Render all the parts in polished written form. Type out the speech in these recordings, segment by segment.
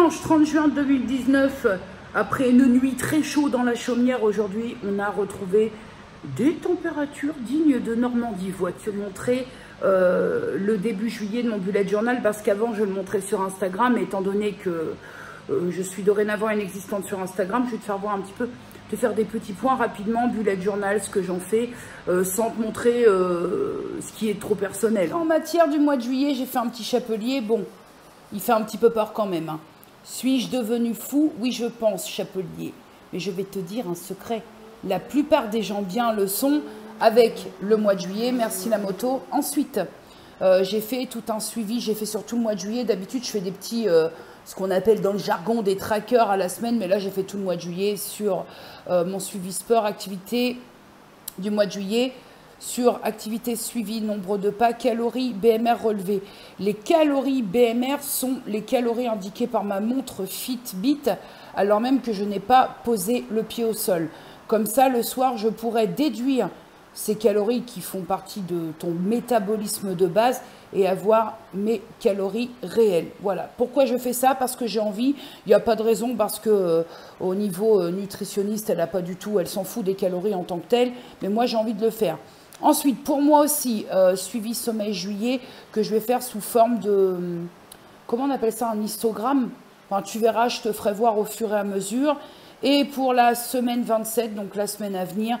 Dimanche 30 juin 2019, après une nuit très chaude dans la chaumière, aujourd'hui, on a retrouvé des températures dignes de Normandie. Vois-tu montrer le début juillet de mon bullet journal, parce qu'avant, je le montrais sur Instagram, étant donné que je suis dorénavant inexistante sur Instagram, je vais te faire voir un petit peu, te faire des petits points rapidement, bullet journal, ce que j'en fais, sans te montrer ce qui est trop personnel. En matière du mois de juillet, j'ai fait un petit chapelier, bon, il fait un petit peu peur quand même, hein. Suis-je devenu fou? Oui, je pense, chapelier. Mais je vais te dire un secret. La plupart des gens bien le sont avec le mois de juillet. Merci la moto. Ensuite, j'ai fait tout un suivi. J'ai fait surtout le mois de juillet. D'habitude, je fais des petits, ce qu'on appelle dans le jargon des trackers à la semaine. Mais là, j'ai fait tout le mois de juillet sur mon suivi sport, activité du mois de juillet. Sur activité suivie, nombre de pas, calories, BMR relevé. Les calories BMR sont les calories indiquées par ma montre Fitbit, alors même que je n'ai pas posé le pied au sol. Comme ça, le soir, je pourrais déduire ces calories qui font partie de ton métabolisme de base et avoir mes calories réelles. Voilà. Pourquoi je fais ça? Parce que j'ai envie. Il n'y a pas de raison, parce que au niveau nutritionniste, elle n'a pas du tout, elle s'en fout des calories en tant que telles. Mais moi, j'ai envie de le faire. Ensuite, pour moi aussi, suivi sommeil juillet, que je vais faire sous forme de, comment on appelle ça, un histogramme. Enfin, tu verras, je te ferai voir au fur et à mesure. Et pour la semaine 27, donc la semaine à venir,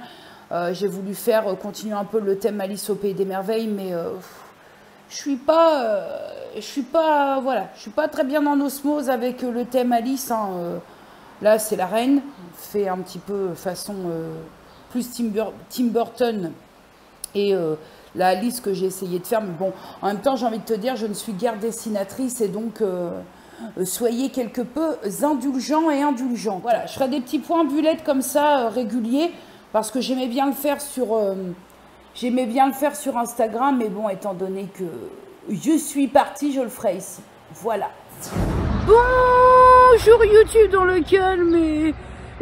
j'ai voulu faire, continuer un peu le thème Alice au Pays des Merveilles, mais je suis pas très bien en osmose avec le thème Alice, hein. Là, c'est la reine, fait un petit peu façon plus Tim Burton. Et la Alice que j'ai essayé de faire, mais bon, en même temps, j'ai envie de te dire, je ne suis guère dessinatrice, et donc, soyez quelque peu indulgents et indulgents. Voilà, je ferai des petits points bullets comme ça, réguliers, parce que j'aimais bien le faire sur Instagram, mais bon, étant donné que je suis partie, je le ferai ici. Voilà. Bonjour YouTube dans le calme et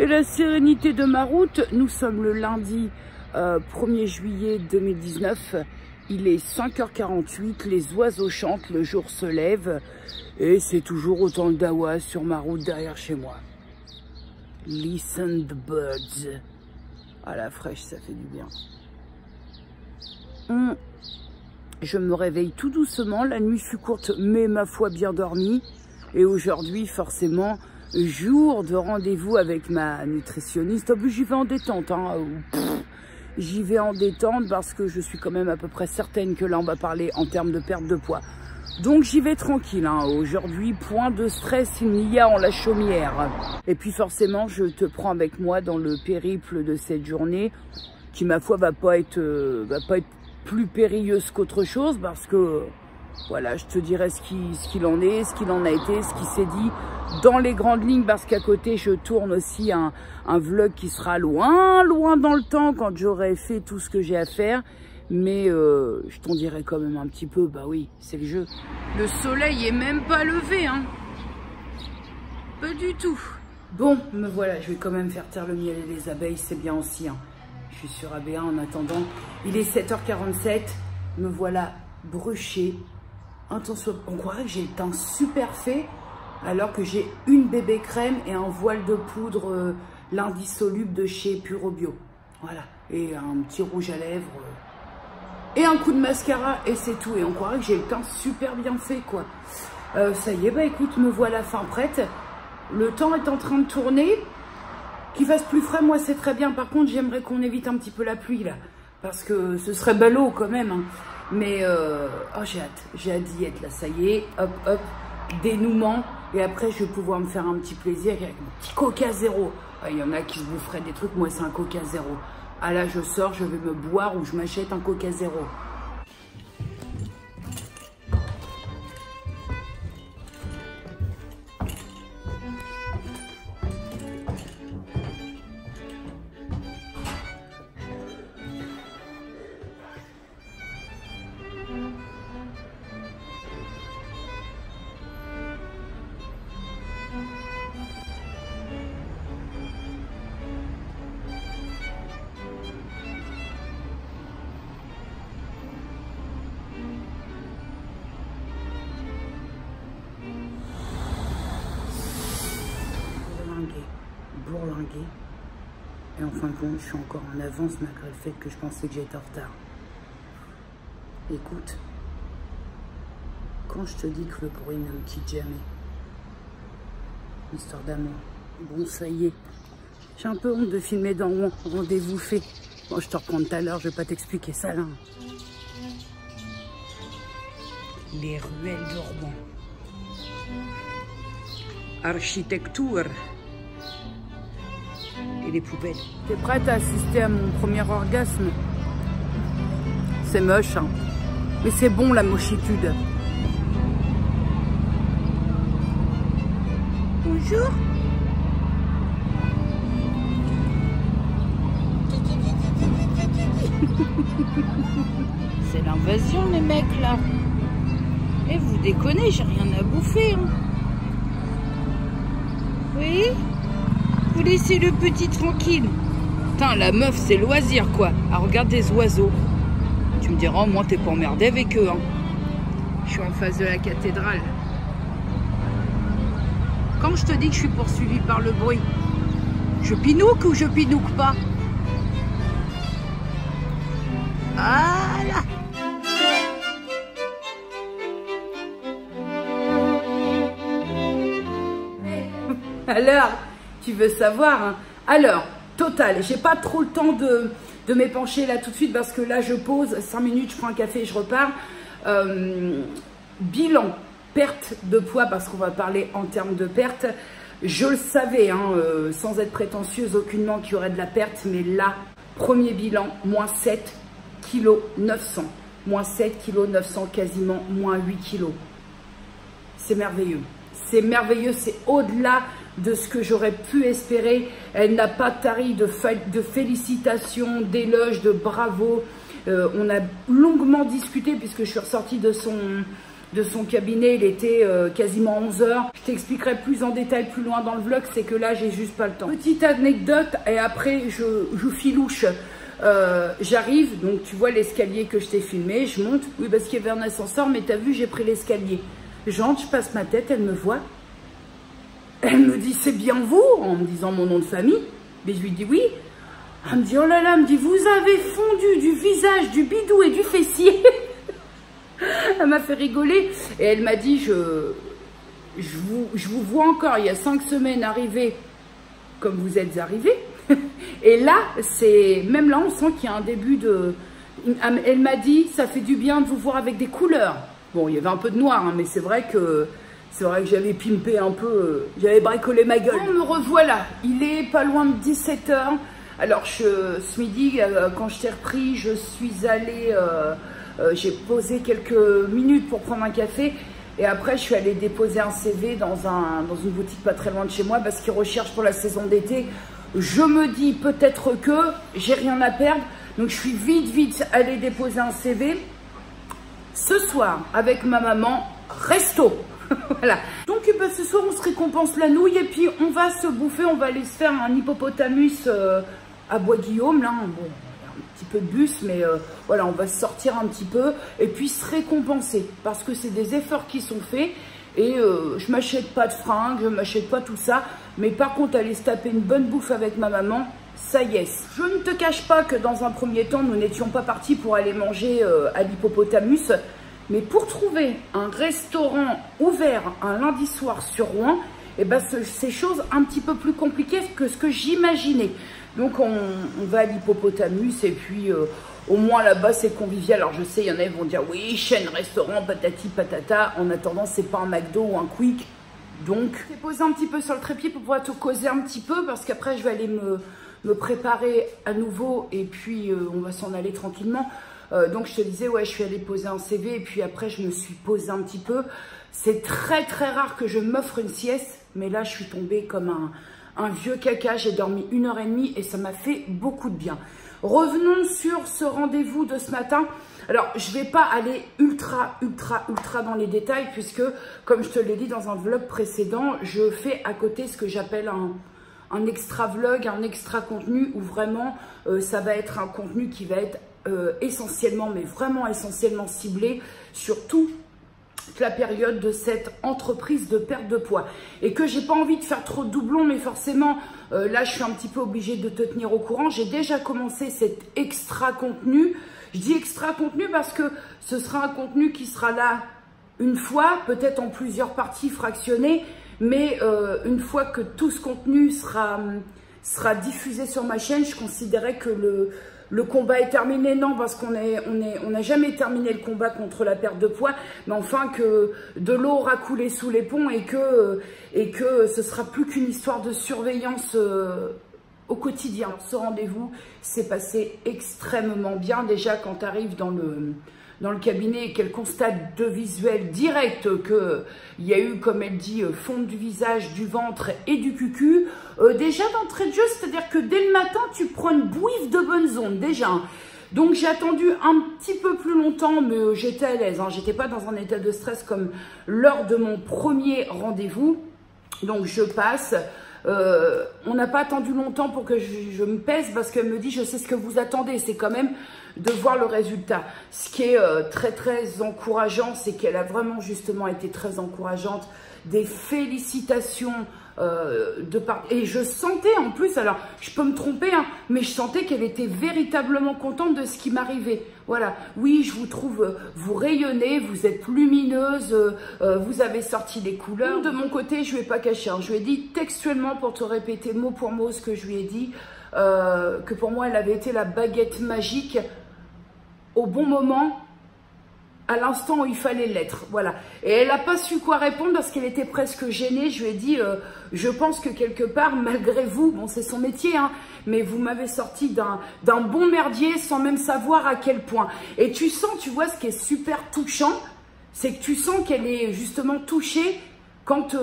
la sérénité de ma route. Nous sommes le lundi 1er juillet 2019, il est 5h48, les oiseaux chantent, le jour se lève et c'est toujours autant le dawa sur ma route derrière chez moi. Listen the birds. À la fraîche, ça fait du bien. Je me réveille tout doucement, la nuit fut courte mais ma foi bien dormie. Et aujourd'hui, forcément, jour de rendez-vous avec ma nutritionniste. En plus, j'y vais en détente, hein. J'y vais en détente parce que je suis quand même à peu près certaine que là, on va parler en termes de perte de poids. Donc, j'y vais tranquille, hein. Aujourd'hui, point de stress, il n'y a en la chaumière. Et puis, forcément, je te prends avec moi dans le périple de cette journée qui, ma foi, va pas être plus périlleuse qu'autre chose parce que, voilà, je te dirai ce qu'il en est, ce qu'il en a été, ce qui s'est dit dans les grandes lignes, parce qu'à côté, je tourne aussi un vlog qui sera loin dans le temps quand j'aurai fait tout ce que j'ai à faire. Mais je t'en dirai quand même un petit peu, bah oui, c'est le jeu. Le soleil est même pas levé, hein. Pas du tout. Bon, me voilà, je vais quand même faire taire le miel et les abeilles, c'est bien aussi, hein. Je suis sur AB1 en attendant. Il est 7h47, me voilà bruchée. Attention, on croirait que j'ai le teint super fait, alors que j'ai une bébé crème et un voile de poudre l'indissoluble de chez Puro Bio. Voilà, et un petit rouge à lèvres et un coup de mascara et c'est tout. Et on croirait que j'ai le teint super bien fait, quoi. Ça y est, bah écoute, me voilà fin prête. Le temps est en train de tourner. Qu'il fasse plus frais, moi c'est très bien. Par contre, j'aimerais qu'on évite un petit peu la pluie là, parce que ce serait ballot quand même, hein. Mais oh, j'ai hâte d'y être là, ça y est, hop, hop, dénouement. Et après, je vais pouvoir me faire un petit plaisir avec mon petit Coca zéro. Il y en a qui se boufferaient des trucs, moi c'est un Coca zéro. Ah là, je sors, je vais me boire ou je m'achète un Coca zéro. bourlingué. Et en fin de compte, je suis encore en avance malgré le fait que je pensais que j'étais en retard. Écoute, quand je te dis que le bruit ne me quitte jamais, histoire d'amour, bon ça y est, j'ai un peu honte de filmer dans Rouen, rendez-vous fait. Bon, je te reprends tout à l'heure, je vais pas t'expliquer ça là. Les ruelles de Rouen. Architecture. Et les poubelles. T'es prête à assister à mon premier orgasme? C'est moche, hein. Mais c'est bon la mochitude. Bonjour. C'est l'invasion les mecs là. Et vous déconnez, j'ai rien à bouffer. Hein. Oui? Vous laissez le petit tranquille. Putain, la meuf, c'est loisir, quoi. À regarder des oiseaux. Tu me diras, au moins, t'es pas emmerdé avec eux, hein. Je suis en face de la cathédrale. Quand je te dis que je suis poursuivie par le bruit, je pinouque ou je pinouque pas? Voilà. Alors, tu veux savoir, hein? Alors, total, j'ai pas trop le temps de m'épancher là tout de suite parce que là je pose 5 minutes, je prends un café et je repars. Bilan, perte de poids, parce qu'on va parler en termes de perte. Je le savais, hein, sans être prétentieuse aucunement qu'il y aurait de la perte, mais là, premier bilan, moins 7 kg 900. Moins 7 kg 900, quasiment moins 8 kg. C'est merveilleux. C'est merveilleux, c'est au-delà de ce que j'aurais pu espérer. Elle n'a pas tari de félicitations, d'éloges, de bravo. On a longuement discuté puisque je suis ressortie de son cabinet, il était quasiment 11 h. Je t'expliquerai plus en détail plus loin dans le vlog, c'est que là j'ai juste pas le temps. Petite anecdote et après je filouche. J'arrive, donc tu vois l'escalier que je t'ai filmé, je monte, oui parce qu'il y avait un ascenseur, mais t'as vu j'ai pris l'escalier. J'entre, je passe ma tête, elle me voit. Elle me dit, c'est bien vous, en me disant mon nom de famille. Mais je lui dis oui. Elle me dit, oh là là, elle me dit, vous avez fondu du visage, du bidou et du fessier. Elle m'a fait rigoler. Et elle m'a dit, je vous vois encore il y a 5 semaines arriver comme vous êtes arrivés. Et là, même là, on sent qu'il y a un début de... Elle m'a dit, ça fait du bien de vous voir avec des couleurs. Bon, il y avait un peu de noir, hein, mais c'est vrai que j'avais pimpé un peu, j'avais bricolé ma gueule. Bon, me revoilà, il est pas loin de 17 h. Alors, ce midi, quand je t'ai repris, je suis allée, j'ai posé quelques minutes pour prendre un café. Et après, je suis allée déposer un CV dans une boutique pas très loin de chez moi parce qu'ils recherchent pour la saison d'été. Je me dis peut-être que j'ai rien à perdre. Donc, je suis vite allée déposer un CV. Ce soir, avec ma maman, resto. Voilà. Donc ce soir, on se récompense la nouille et puis on va se bouffer, on va aller se faire un hippopotamus à Bois-Guillaume. Là, bon, un petit peu de bus, mais voilà, on va sortir un petit peu et puis se récompenser parce que c'est des efforts qui sont faits et je m'achète pas de fringues, je m'achète pas tout ça, mais par contre, aller se taper une bonne bouffe avec ma maman, ça y est. Je ne te cache pas que dans un premier temps, nous n'étions pas partis pour aller manger à l'hippopotamus. Mais pour trouver un restaurant ouvert un lundi soir sur Rouen, eh ben c'est chose un petit peu plus compliquée que ce que j'imaginais. Donc on va à l'hippopotamus et puis au moins là-bas c'est convivial. Alors je sais, il y en a qui vont dire oui, chaîne restaurant, patati patata. En attendant, c'est pas un McDo ou un Quick. Donc je vais poser un petit peu sur le trépied pour pouvoir te causer un petit peu parce qu'après je vais aller me préparer à nouveau et puis on va s'en aller tranquillement. Donc je te disais, ouais, je suis allée poser un CV et puis après je me suis posée un petit peu. C'est très rare que je m'offre une sieste, mais là je suis tombée comme un vieux caca. J'ai dormi 1h30 et ça m'a fait beaucoup de bien. Revenons sur ce rendez-vous de ce matin. Alors je vais pas aller ultra dans les détails puisque comme je te l'ai dit dans un vlog précédent, je fais à côté ce que j'appelle un extra vlog, un extra contenu où vraiment ça va être un contenu qui va être essentiellement, mais vraiment essentiellement ciblé sur tout la période de cette entreprise de perte de poids et que j'ai pas envie de faire trop de doublons, mais forcément là je suis un petit peu obligée de te tenir au courant. J'ai déjà commencé cet extra contenu. Je dis extra contenu parce que ce sera un contenu qui sera là une fois, peut-être en plusieurs parties fractionnées, mais une fois que tout ce contenu sera diffusé sur ma chaîne, je considérais que le combat est terminé. Non, parce qu'on n'a jamais terminé le combat contre la perte de poids, mais enfin que de l'eau aura coulé sous les ponts et que ce sera plus qu'une histoire de surveillance au quotidien. Ce rendez-vous s'est passé extrêmement bien. Déjà, quand tu arrives dans le cabinet et qu'elle constate de visuel direct qu'il y a eu, comme elle dit, fonte du visage, du ventre et du cucu, déjà d'entrée de jeu, c'est-à-dire que dès le matin, tu prends une bouiffe de bonnes ondes, déjà. Donc j'ai attendu un petit peu plus longtemps, mais j'étais à l'aise, hein. J'étais pas dans un état de stress comme lors de mon premier rendez-vous. Donc je passe. On n'a pas attendu longtemps pour que je me pèse parce qu'elle me dit je sais ce que vous attendez, c'est quand même de voir le résultat. Ce qui est très très encourageant, c'est qu'elle a vraiment justement été très encourageante. Des félicitations et je sentais en plus, alors je peux me tromper, hein, mais je sentais qu'elle était véritablement contente de ce qui m'arrivait. Voilà, oui, je vous trouve, vous rayonnez, vous êtes lumineuse, vous avez sorti des couleurs. De mon côté, je ne lui ai pas caché, hein, je lui ai dit textuellement pour te répéter mot pour mot ce que je lui ai dit, que pour moi elle avait été la baguette magique au bon moment, à l'instant où il fallait l'être, voilà. Et elle n'a pas su quoi répondre parce qu'elle était presque gênée. Je lui ai dit, je pense que quelque part, malgré vous, bon c'est son métier, hein, mais vous m'avez sorti d'un bon merdier sans même savoir à quel point. Et tu sens, tu vois, ce qui est super touchant, c'est que tu sens qu'elle est justement touchée quand,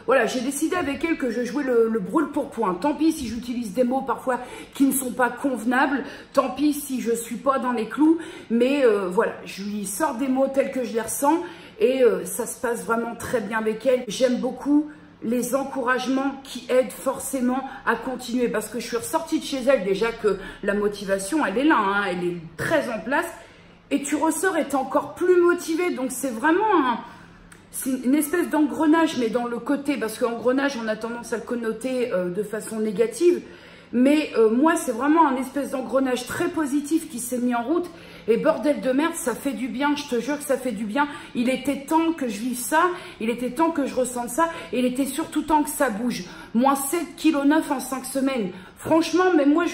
voilà, j'ai décidé avec elle que je jouais le brûle-pourpoint. Tant pis si j'utilise des mots parfois qui ne sont pas convenables, tant pis si je ne suis pas dans les clous, mais voilà, je lui sors des mots tels que je les ressens et ça se passe vraiment très bien avec elle. J'aime beaucoup les encouragements qui aident forcément à continuer parce que je suis ressortie de chez elle déjà que la motivation, elle est là, hein, elle est très en place et tu ressors et tu es encore plus motivé. Donc c'est vraiment c'est une espèce d'engrenage, mais dans le côté, parce qu'engrenage, on a tendance à le connoter de façon négative, mais moi, c'est vraiment un espèce d'engrenage très positif qui s'est mis en route, et bordel de merde, ça fait du bien, je te jure que ça fait du bien. Il était temps que je vive ça, il était temps que je ressente ça, et il était surtout temps que ça bouge. Moins 7,9 kg en 5 semaines. Franchement, mais moi,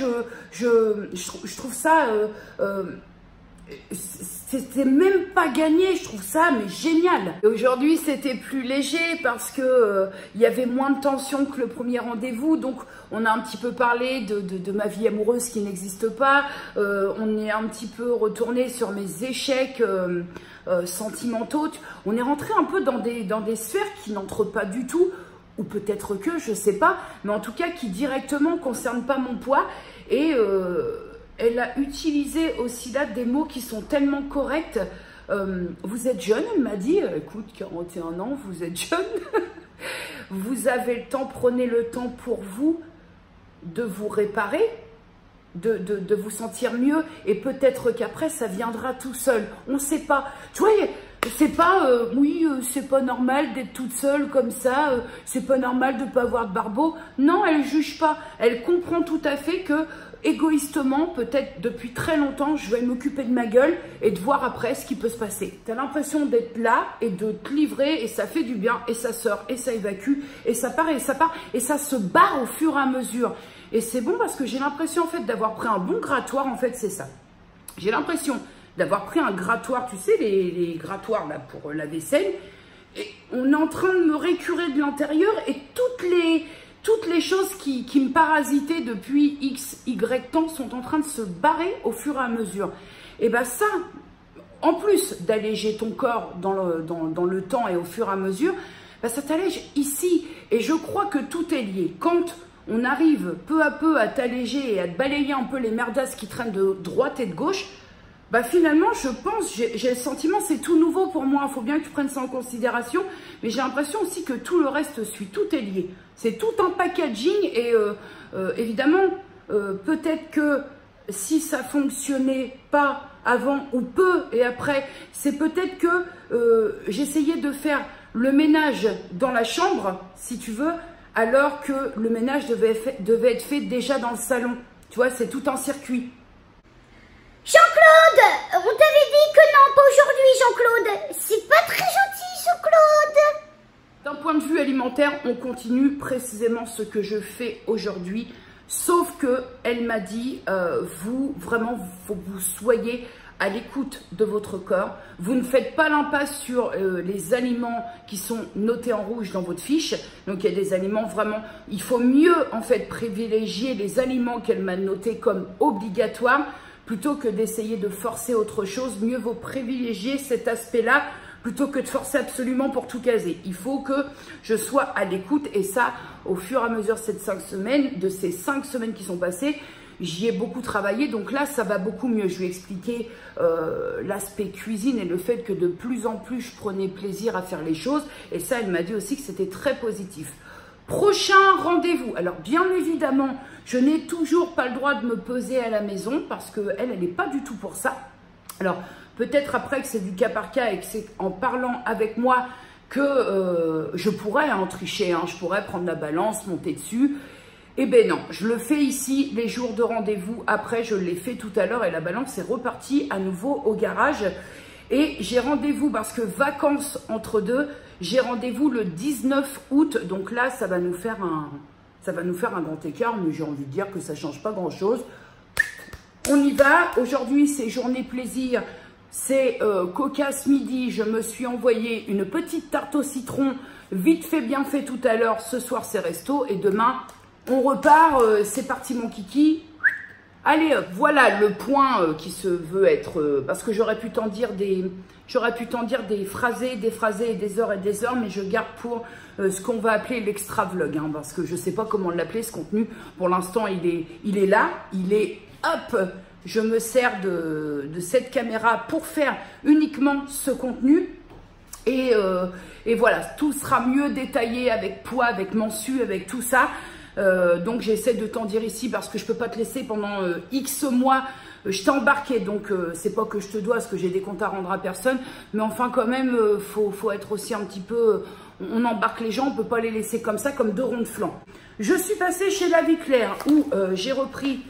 je trouve ça... c'était même pas gagné, je trouve ça mais génial. Aujourd'hui c'était plus léger parce que il y avait moins de tension que le premier rendez-vous, donc on a un petit peu parlé de ma vie amoureuse qui n'existe pas, on est un petit peu retourné sur mes échecs sentimentaux, on est rentré un peu dans des sphères qui n'entrent pas du tout, ou peut-être que, je sais pas, mais en tout cas qui directement concernent pas mon poids et... elle a utilisé aussi là des mots qui sont tellement corrects. Vous êtes jeune, elle m'a dit, écoute, 41 ans, vous êtes jeune. Vous avez le temps, prenez le temps pour vous de vous réparer, de vous sentir mieux. Et peut-être qu'après, ça viendra tout seul. On ne sait pas. Tu vois, c'est pas, oui, c'est pas normal d'être toute seule comme ça. C'est pas normal de ne pas avoir de barbeau. Non, elle ne juge pas. Elle comprend tout à fait que... égoïstement, peut-être depuis très longtemps, je vais m'occuper de ma gueule et de voir après ce qui peut se passer. Tu as l'impression d'être là et de te livrer et ça fait du bien et ça sort et ça évacue et ça part et ça part et ça se barre au fur et à mesure. Et c'est bon parce que j'ai l'impression en fait d'avoir pris un bon grattoir, en fait c'est ça. J'ai l'impression d'avoir pris un grattoir, tu sais les grattoirs là pour la vaisselle, et on est en train de me récurer de l'intérieur et toutes les choses qui me parasitaient depuis X, Y temps sont en train de se barrer au fur et à mesure. Et bien ça, en plus d'alléger ton corps dans le temps et au fur et à mesure, ben ça t'allège ici. Et je crois que tout est lié. Quand on arrive peu à peu à t'alléger et à te balayer un peu les merdasses qui traînent de droite et de gauche, bah finalement, je pense, j'ai le sentiment, c'est tout nouveau pour moi, il faut bien que tu prennes ça en considération, mais j'ai l'impression aussi que tout le reste suit, tout est lié. C'est tout un packaging et évidemment, peut-être que si ça fonctionnait pas avant ou peu et après, c'est peut-être que j'essayais de faire le ménage dans la chambre, si tu veux, alors que le ménage devait être fait déjà dans le salon. Tu vois, c'est tout un circuit. Jean-Claude, on t'avait dit que non, pas aujourd'hui, Jean-Claude. C'est pas très gentil, Jean-Claude. D'un point de vue alimentaire, on continue précisément ce que je fais aujourd'hui. Sauf que elle m'a dit, vous, vraiment, faut que vous soyez à l'écoute de votre corps. Vous ne faites pas l'impasse sur les aliments qui sont notés en rouge dans votre fiche. Donc, il y a des aliments vraiment... Il faut mieux, en fait, privilégier les aliments qu'elle m'a notés comme obligatoires plutôt que d'essayer de forcer autre chose. Mieux vaut privilégier cet aspect-là plutôt que de forcer absolument pour tout caser. Il faut que je sois à l'écoute et ça, au fur et à mesure de ces 5 semaines qui sont passées, j'y ai beaucoup travaillé, donc là, ça va beaucoup mieux. Je lui ai expliqué l'aspect cuisine et le fait que de plus en plus, je prenais plaisir à faire les choses. Et ça, elle m'a dit aussi que c'était très positif. Prochain rendez-vous. Alors, bien évidemment, je n'ai toujours pas le droit de me peser à la maison parce qu'elle n'est pas du tout pour ça. Alors, peut-être après que c'est du cas par cas et que c'est en parlant avec moi que je pourrais en tricher. Je pourrais prendre la balance, monter dessus. Eh bien non, je le fais ici, les jours de rendez-vous. Après, je l'ai fait tout à l'heure et la balance est repartie à nouveau au garage. Et j'ai rendez-vous parce que vacances entre deux, j'ai rendez-vous le 19 août. Donc là, ça va nous faire un grand écart, mais j'ai envie de dire que ça ne change pas grand-chose. On y va. Aujourd'hui, c'est journée plaisir. C'est coca ce midi. Je me suis envoyé une petite tarte au citron, vite fait, bien fait tout à l'heure. Ce soir, c'est resto. Et demain, on repart. C'est parti, mon kiki. Allez, voilà le point qui se veut être... parce que j'aurais pu t'en dire des phrasés et des heures, mais je garde pour ce qu'on va appeler l'extra vlog, parce que je ne sais pas comment l'appeler ce contenu. Pour l'instant, il est là, il est hop. Je me sers de cette caméra pour faire uniquement ce contenu. Et voilà, tout sera mieux détaillé avec poids, avec mensu, avec tout ça. Donc j'essaie de t'en dire ici parce que je peux pas te laisser pendant X mois. Je t'ai embarqué, donc c'est pas que je te dois parce que j'ai des comptes à rendre à personne. Mais enfin quand même, faut être aussi un petit peu... on embarque les gens, on peut pas les laisser comme ça, comme deux ronds de flanc. Je suis passée chez La Vie Claire où j'ai repris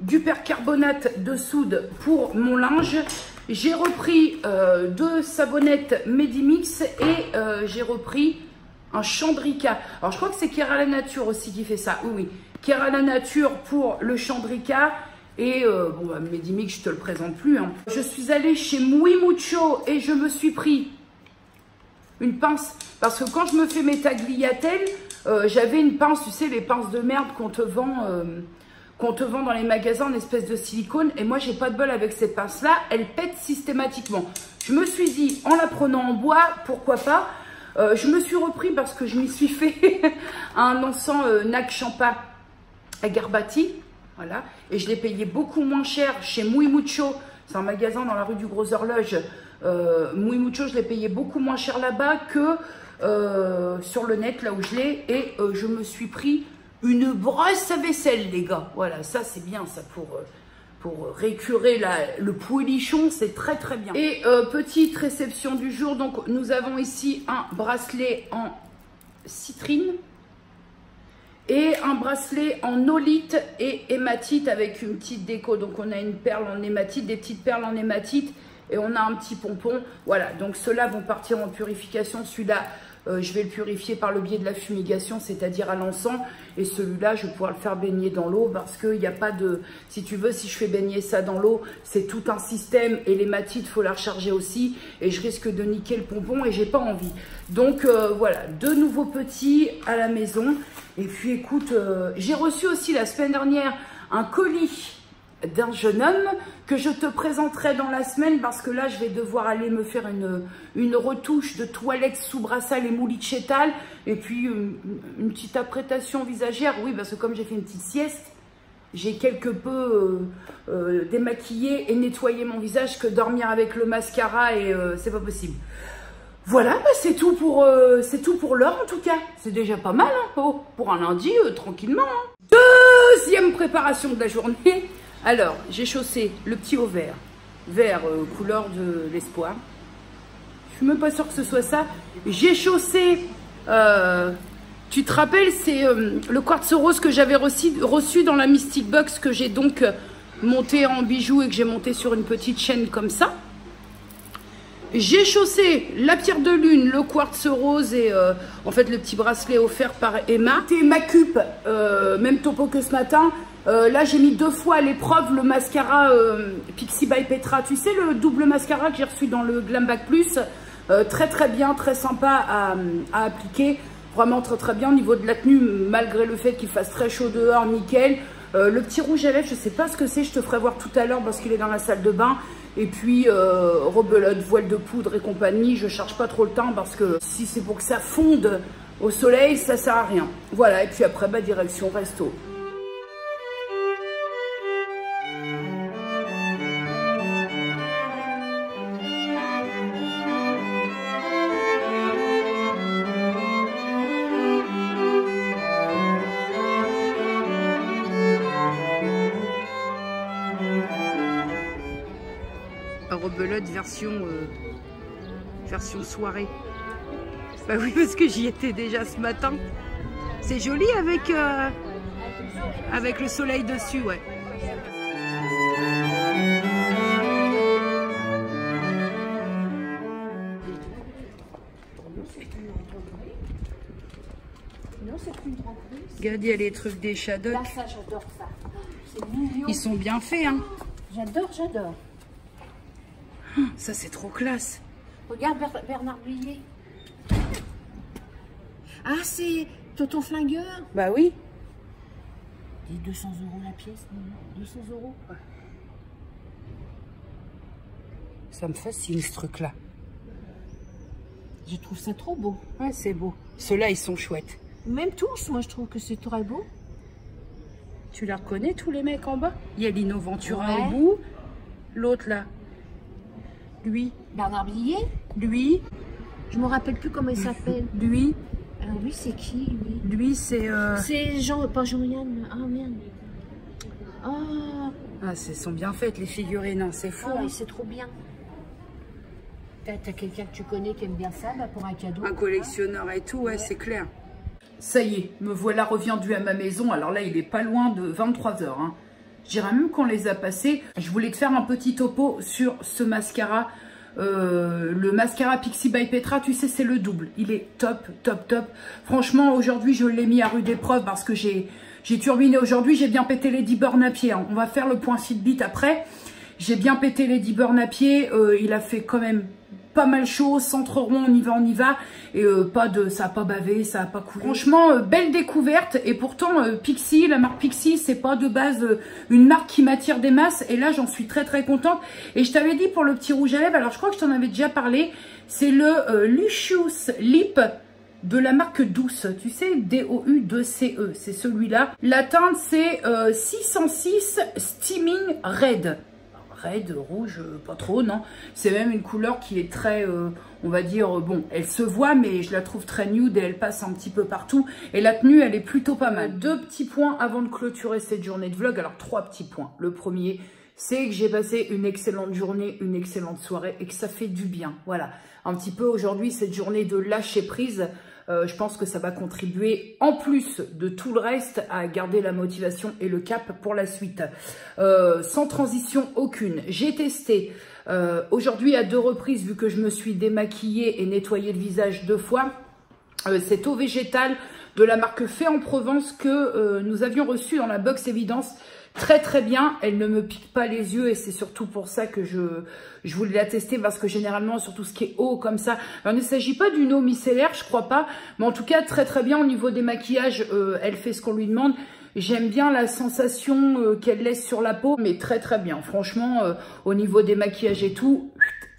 du percarbonate de soude pour mon linge. J'ai repris 2 savonnettes Medimix et j'ai repris un Chandrika. Alors, je crois que c'est Kera La Nature aussi qui fait ça. Oui. Kera La Nature pour le Chandrika. Et bon, bah, Medimix, je te le présente plus. Je suis allée chez Muy Mucho et je me suis pris une pince. Parce que quand je me fais mes tagliatelles, j'avais une pince, tu sais, les pinces de merde qu'on te vend dans les magasins en espèce de silicone. Et moi, j'ai pas de bol avec cette pince-là. Elle pète systématiquement. Je me suis dit, en la prenant en bois, pourquoi pas. Je me suis repris parce que je m'y suis fait un encens Nag Champa à Garbati. Voilà. Et je l'ai payé beaucoup moins cher chez Muy Mucho. C'est un magasin dans la rue du Gros Horloge. Muy Mucho, je l'ai payé beaucoup moins cher là-bas que sur le net, là où je l'ai. Et je me suis pris une brosse à vaisselle, les gars. Voilà, ça c'est bien, ça pour récurer le poilichon, c'est très très bien. Et petite réception du jour, donc nous avons ici un bracelet en citrine et un bracelet en olite et hématite avec une petite déco. Donc on a une perle en hématite, des petites perles en hématite et on a un petit pompon. Voilà, donc ceux-là vont partir en purification. Celui-là, je vais le purifier par le biais de la fumigation, c'est-à-dire à l'encens. Et celui-là, je vais pouvoir le faire baigner dans l'eau parce qu'il n'y a pas de... Si tu veux, si je fais baigner ça dans l'eau, c'est tout un système. Et l'hématite, il faut la recharger aussi. Et je risque de niquer le pompon et j'ai pas envie. Donc voilà, 2 nouveaux petits à la maison. Et puis écoute, j'ai reçu aussi la semaine dernière un colis d'un jeune homme que je te présenterai dans la semaine parce que là je vais devoir aller me faire une retouche de toilette sous brassal et moulichettal et puis une petite apprêtation visagère. Oui, parce que comme j'ai fait une petite sieste, j'ai quelque peu démaquillé et nettoyé mon visage que dormir avec le mascara et c'est pas possible. Voilà, bah c'est tout pour l'heure en tout cas. C'est déjà pas mal pour un lundi, tranquillement. Deuxième préparation de la journée. Alors, j'ai chaussé le petit ovaire, vert, couleur de l'espoir. Je suis même pas sûre que ce soit ça. J'ai chaussé, tu te rappelles, c'est le quartz rose que j'avais reçu dans la Mystic Box, que j'ai donc monté en bijoux et que j'ai monté sur une petite chaîne comme ça. J'ai chaussé la pierre de lune, le quartz rose et en fait le petit bracelet offert par Emma. C'était ma cup, même topo que ce matin. Là j'ai mis 2 fois à l'épreuve le mascara Pixi by Petra. Tu sais, le double mascara que j'ai reçu dans le Glam Bag Plus. Très très bien, très sympa à appliquer. Vraiment très très bien au niveau de la tenue, malgré le fait qu'il fasse très chaud dehors, nickel. Le petit rouge à lèvres, je sais pas ce que c'est, je te ferai voir tout à l'heure parce qu'il est dans la salle de bain. Et puis rebelote, voile de poudre et compagnie, je charge pas trop le temps parce que si c'est pour que ça fonde au soleil, ça sert à rien. Voilà, et puis après, bah, direction resto. Rebelote version soirée. Bah oui, parce que j'y étais déjà ce matin. C'est joli avec le soleil dessus, ouais. Regarde, il y a les trucs des Shadok. Là, ça, j'adore ça. C'est mignon. Ils sont bien faits, hein. J'adore, j'adore. Ça, c'est trop classe. Regarde Bernard Blier. Ah, c'est Tonton Flingueur. Bah oui. Et 200 € la pièce, 200 €. Ça me fascine, ce truc-là. Je trouve ça trop beau. Ouais, c'est beau. Ceux-là, ils sont chouettes. Même tous, moi, je trouve que c'est très beau. Tu la reconnais, tous les mecs en bas? Il y a Lino Ventura Ouais. au bout. L'autre, là. Lui. Bernard Blier. Lui. Je me rappelle plus comment il s'appelle. Lui. Alors, lui, c'est qui, lui? Lui, c'est... C'est Jean, pas Jean-Yann. Ah, merde. Ah, Ah, sont bien faites, les figurines. Hein. C'est fou. ah Hein. oui, c'est trop bien. T'as quelqu'un que tu connais qui aime bien ça, bah, pour un cadeau. Un collectionneur et tout, ouais, c'est clair. Ça y est, me voilà reviendue à ma maison. Alors là, il est pas loin de 23 h. Hein. Je dirais même qu'on les a passés. Je voulais te faire un petit topo sur ce mascara. Le mascara Pixi by Petra, tu sais, c'est le double. Il est top, top, top. Franchement, aujourd'hui, je l'ai mis à rude épreuve parce que j'ai turbiné aujourd'hui. J'ai bien pété les 10 bornes à pied. Hein. On va faire le point Fitbit après. J'ai bien pété les 10 bornes à pied. Il a fait quand même pas mal chaud, centre rond, on y va. Et ça a pas bavé, ça a pas coulé. Franchement, belle découverte. Et pourtant, Pixi, la marque Pixi, c'est pas de base une marque qui m'attire des masses. Et là, j'en suis très très contente. Et je t'avais dit pour le petit rouge à lèvres, alors je crois que je t'en avais déjà parlé, c'est le Lucious Lip de la marque Douce. Tu sais, DOU2CE, c'est celui-là. La teinte, c'est 606 Steaming Red. Red, rouge, pas trop, non. C'est même une couleur qui est très, on va dire, bon, elle se voit, mais je la trouve très nude et elle passe un petit peu partout. Et la tenue, elle est plutôt pas mal. 2 petits points avant de clôturer cette journée de vlog. Alors, 3 petits points. Le premier, c'est que j'ai passé une excellente journée, une excellente soirée et que ça fait du bien. Voilà, un petit peu aujourd'hui, cette journée de lâcher prise. Je pense que ça va contribuer, en plus de tout le reste, à garder la motivation et le cap pour la suite. Sans transition aucune. J'ai testé aujourd'hui à 2 reprises, vu que je me suis démaquillée et nettoyé le visage 2 fois, cette eau végétale de la marque Fait en Provence que nous avions reçue dans la box évidence. Très très bien, elle ne me pique pas les yeux et c'est surtout pour ça que je voulais la tester, parce que généralement sur tout ce qui est eau comme ça, alors, il ne s'agit pas d'une eau micellaire, je crois pas, mais en tout cas très très bien au niveau des maquillages, elle fait ce qu'on lui demande. J'aime bien la sensation qu'elle laisse sur la peau, mais très très bien, franchement au niveau des maquillages et tout,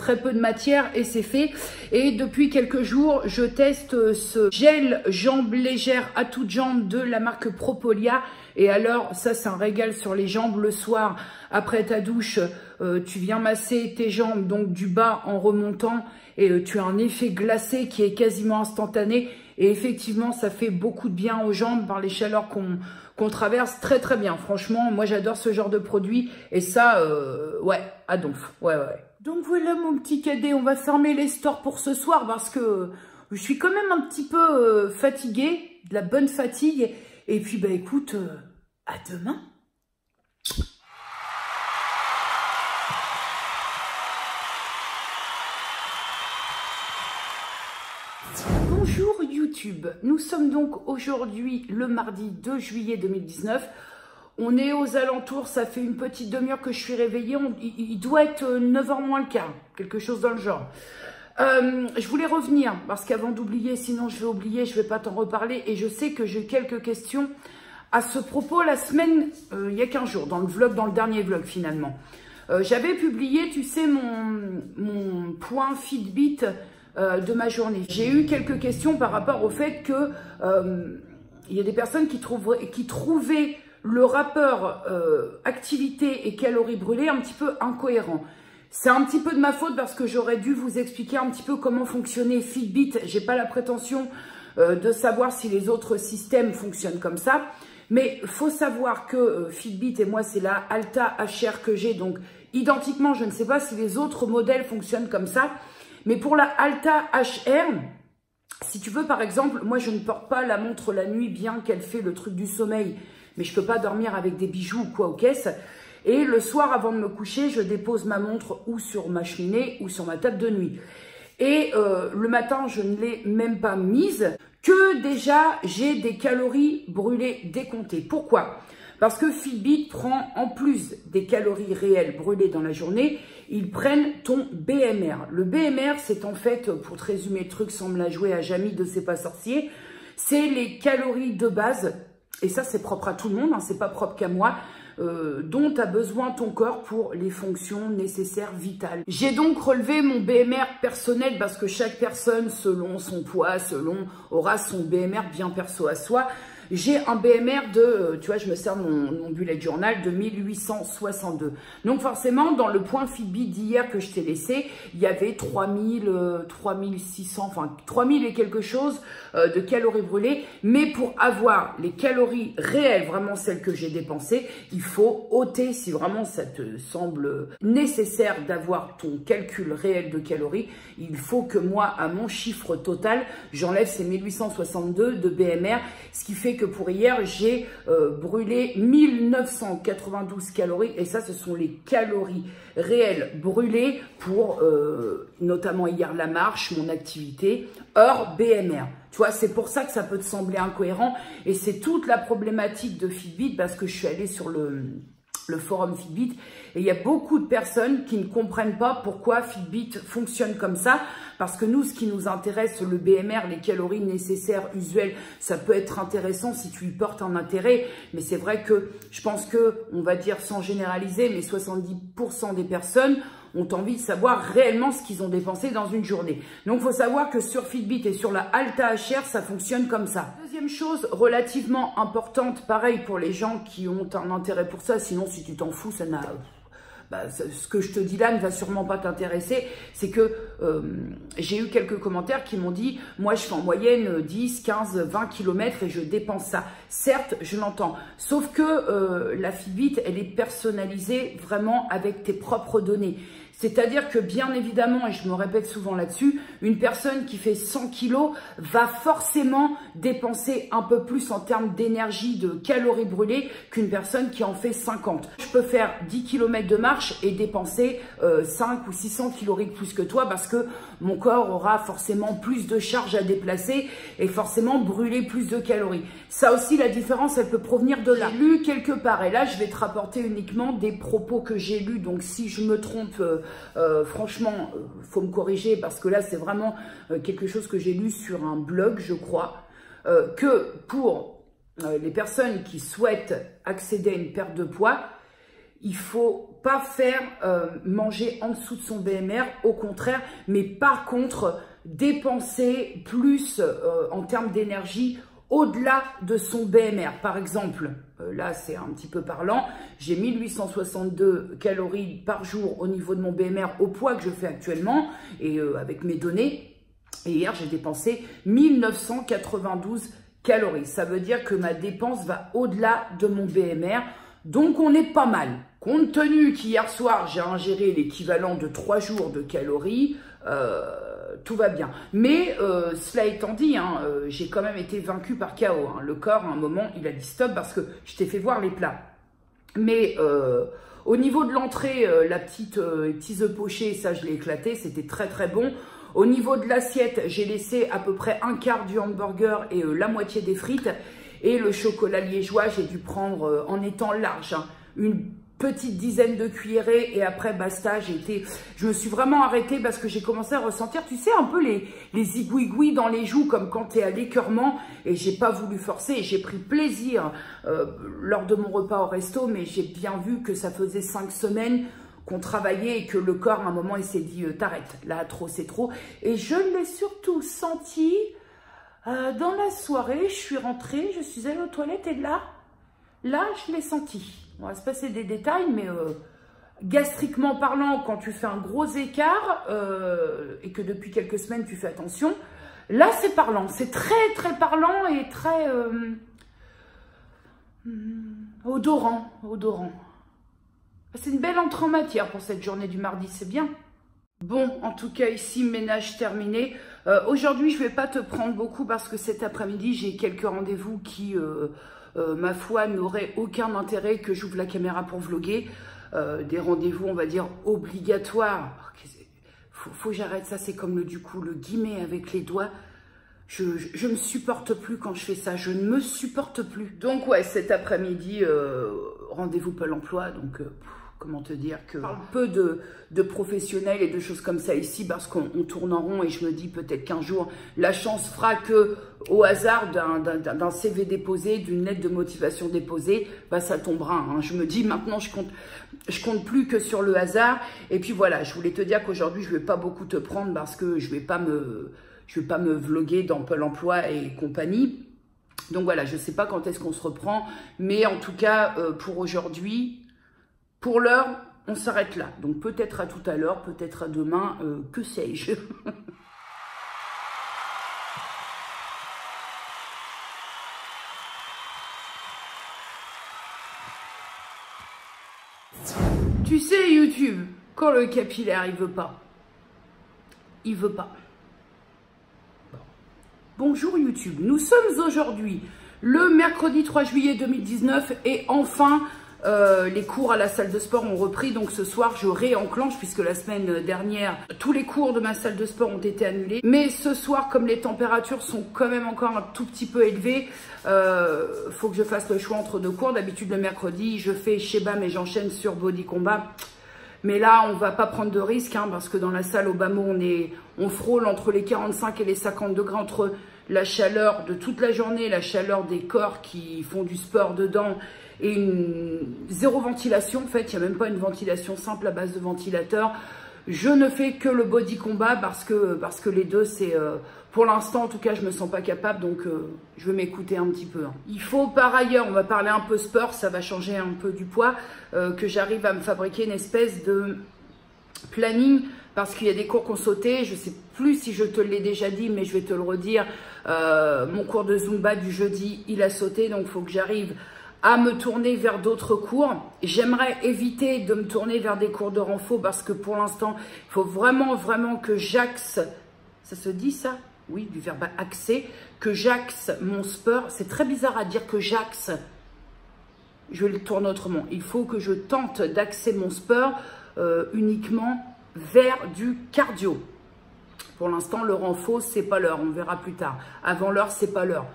très peu de matière et c'est fait. Et depuis quelques jours, je teste ce gel jambes légères à toutes jambes de la marque Propolia. Et alors, ça, c'est un régal sur les jambes. Le soir, après ta douche, tu viens masser tes jambes, donc du bas en remontant. Et tu as un effet glacé qui est quasiment instantané. Et effectivement, ça fait beaucoup de bien aux jambes par les chaleurs qu'on traverse. Très, très bien. Franchement, moi, j'adore ce genre de produit. Et ça, ouais, à donf. Ouais. Donc voilà, mon petit cadet. On va fermer les stores pour ce soir parce que je suis quand même un petit peu fatiguée. De la bonne fatigue. Et puis, bah écoute, à demain. Bonjour YouTube, nous sommes donc aujourd'hui le mardi 2 juillet 2019. On est aux alentours, ça fait une petite demi-heure que je suis réveillée. Il doit être 9h moins le quart, quelque chose dans le genre. Je voulais revenir, parce qu'avant d'oublier, sinon je vais oublier, je ne vais pas t'en reparler. Et je sais que j'ai quelques questions à ce propos la semaine, il y a 15 jours, dans le dernier vlog finalement. J'avais publié, tu sais, mon point Fitbit de ma journée. J'ai eu quelques questions par rapport au fait que il y a des personnes qui trouvaient le rapport activité et calories brûlées un petit peu incohérent. C'est un petit peu de ma faute parce que j'aurais dû vous expliquer un petit peu comment fonctionnait Fitbit. J'ai pas la prétention de savoir si les autres systèmes fonctionnent comme ça. Mais il faut savoir que Fitbit et moi, c'est la Alta HR que j'ai. Donc, identiquement, je ne sais pas si les autres modèles fonctionnent comme ça. Mais pour la Alta HR, si tu veux, par exemple, moi, je ne porte pas la montre la nuit, bien qu'elle fait le truc du sommeil. Mais je peux pas dormir avec des bijoux ou quoi aux caisses. Et le soir, avant de me coucher, je dépose ma montre ou sur ma cheminée ou sur ma table de nuit. Et le matin, je ne l'ai même pas mise, que déjà, j'ai des calories brûlées décomptées. Pourquoi? Parce que Fitbit prend, en plus des calories réelles brûlées dans la journée, ils prennent ton BMR. Le BMR, c'est en fait, pour te résumer le truc sans me la jouer à Jamie de C'est pas sorcier, c'est les calories de base, et ça c'est propre à tout le monde, hein, c'est pas propre qu'à moi, dont a besoin ton corps pour les fonctions nécessaires vitales. J'ai donc relevé mon BMR personnel parce que chaque personne, selon son poids, aura son BMR bien perso à soi. J'ai un BMR de, tu vois, je me sers de mon bullet journal de 1862. Donc forcément, dans le point Fitbit d'hier que je t'ai laissé, il y avait 3600, enfin 3000 et quelque chose de calories brûlées. Mais pour avoir les calories réelles, vraiment celles que j'ai dépensées, il faut ôter, si vraiment ça te semble nécessaire d'avoir ton calcul réel de calories, il faut que moi, à mon chiffre total, j'enlève ces 1862 de BMR, ce qui fait que pour hier, j'ai brûlé 1992 calories. Et ça, ce sont les calories réelles brûlées pour, notamment hier, la marche, mon activité, hors BMR. Tu vois, c'est pour ça que ça peut te sembler incohérent. Et c'est toute la problématique de Fitbit parce que je suis allée sur le forum Fitbit et il y a beaucoup de personnes qui ne comprennent pas pourquoi Fitbit fonctionne comme ça, parce que nous, ce qui nous intéresse, le BMR, les calories nécessaires usuelles, ça peut être intéressant si tu y portes un intérêt, mais c'est vrai que je pense que, on va dire sans généraliser, mais 70% des personnes ont envie de savoir réellement ce qu'ils ont dépensé dans une journée. Donc, il faut savoir que sur Fitbit et sur la Alta HR, ça fonctionne comme ça. Deuxième chose relativement importante, pareil pour les gens qui ont un intérêt pour ça, sinon si tu t'en fous, ça n'a... ce que je te dis là ne va sûrement pas t'intéresser, c'est que j'ai eu quelques commentaires qui m'ont dit « Moi, je fais en moyenne 10, 15, 20 km et je dépense ça. » Certes, je l'entends. Sauf que la Fitbit, elle est personnalisée vraiment avec tes propres données. C'est-à-dire que bien évidemment, et je me répète souvent là-dessus, une personne qui fait 100 kilos va forcément dépenser un peu plus en termes d'énergie, de calories brûlées qu'une personne qui en fait 50. Je peux faire 10 km de marche et dépenser 5 ou 600 calories de plus que toi parce que mon corps aura forcément plus de charge à déplacer et forcément brûler plus de calories. Ça aussi, la différence, elle peut provenir de là. J'ai lu quelque part, et là, je vais te rapporter uniquement des propos que j'ai lus. Donc, si je me trompe, franchement, faut me corriger parce que là, c'est vraiment quelque chose que j'ai lu sur un blog, je crois, que pour les personnes qui souhaitent accéder à une perte de poids, il faut pas faire manger en dessous de son BMR, au contraire, mais par contre, dépenser plus en termes d'énergie au-delà de son BMR. Par exemple, là c'est un petit peu parlant, j'ai 1862 calories par jour au niveau de mon BMR au poids que je fais actuellement et avec mes données. Et hier j'ai dépensé 1992 calories. Ça veut dire que ma dépense va au-delà de mon BMR. Donc on est pas mal. Compte tenu qu'hier soir j'ai ingéré l'équivalent de 3 jours de calories, tout va bien. Mais cela étant dit, hein, j'ai quand même été vaincue par KO. Hein. Le corps, à un moment, il a dit stop parce que je t'ai fait voir les plats. Mais au niveau de l'entrée, les petits œufs pochés, ça je l'ai éclaté, c'était très très bon. Au niveau de l'assiette, j'ai laissé à peu près un quart du hamburger et la moitié des frites. Et le chocolat liégeois, j'ai dû prendre en étant large, hein, une petite dizaine de cuillerées et après basta, je me suis vraiment arrêtée parce que j'ai commencé à ressentir, tu sais, un peu les igouigouis dans les joues comme quand tu es à l'écœurement et j'ai pas voulu forcer. J'ai pris plaisir lors de mon repas au resto, mais j'ai bien vu que ça faisait 5 semaines qu'on travaillait et que le corps à un moment il s'est dit t'arrêtes, là trop c'est trop. Et je l'ai surtout senti dans la soirée, je suis rentrée, je suis allée aux toilettes et là je l'ai senti. On va se passer des détails, mais gastriquement parlant, quand tu fais un gros écart et que depuis quelques semaines tu fais attention, là c'est parlant, c'est très très parlant et très odorant. C'est une belle entrée en matière pour cette journée du mardi, c'est bien. Bon, en tout cas ici, ménage terminé. Aujourd'hui, je ne vais pas te prendre beaucoup parce que cet après-midi, j'ai quelques rendez-vous qui... ma foi, n'aurait aucun intérêt que j'ouvre la caméra pour vlogger. Des rendez-vous, on va dire, obligatoires. Faut que j'arrête ça, c'est comme le guillemet avec les doigts. Je me supporte plus quand je fais ça, je ne me supporte plus. Donc ouais, cet après-midi, rendez-vous Pôle emploi, donc... comment te dire que un peu de professionnels et de choses comme ça ici parce qu'on tourne en rond et je me dis peut-être qu'un jour la chance fera que au hasard d'un CV déposé, d'une lettre de motivation déposée, bah ça tombera. Hein. Je me dis maintenant je compte plus que sur le hasard et puis voilà, je voulais te dire qu'aujourd'hui je vais pas beaucoup te prendre parce que je vais pas me vloguer dans Pôle emploi et compagnie. Donc voilà, je sais pas quand est-ce qu'on se reprend, mais en tout cas pour aujourd'hui. Pour l'heure, on s'arrête là. Donc peut-être à tout à l'heure, peut-être à demain, que sais-je. Tu sais, YouTube, quand le capillaire, il veut pas. Il veut pas. Bon. Bonjour YouTube, nous sommes aujourd'hui le mercredi 3 juillet 2019 et enfin... les cours à la salle de sport ont repris, donc ce soir je réenclenche puisque la semaine dernière tous les cours de ma salle de sport ont été annulés. Mais ce soir, comme les températures sont quand même encore un tout petit peu élevées, faut que je fasse le choix entre 2 cours. D'habitude le mercredi je fais Shebam et j'enchaîne sur Body Combat. Mais là on va pas prendre de risques hein, parce que dans la salle au bas mot on frôle entre les 45 et les 50 degrés entre la chaleur de toute la journée, la chaleur des corps qui font du sport dedans et zéro ventilation. En fait, il n'y a même pas une ventilation simple à base de ventilateur. Je ne fais que le Body Combat parce que les deux, c'est... pour l'instant, en tout cas, je ne me sens pas capable, donc je vais m'écouter un petit peu. Hein. Il faut par ailleurs, on va parler un peu sport, ça va changer un peu du poids, que j'arrive à me fabriquer une espèce de planning parce qu'il y a des cours qui ont sauté. Je ne sais plus si je te l'ai déjà dit, mais je vais te le redire. Mon cours de Zumba du jeudi, il a sauté, donc il faut que j'arrive à me tourner vers d'autres cours. J'aimerais éviter de me tourner vers des cours de renfo parce que pour l'instant, il faut vraiment que j'axe, ça se dit ça? Oui, du verbe axer, que j'axe mon sport. C'est très bizarre à dire que j'axe. Je vais le tourner autrement. Il faut que je tente d'axer mon sport uniquement vers du cardio. Pour l'instant, le renfo, c'est pas l'heure. On verra plus tard. Avant l'heure, c'est pas l'heure.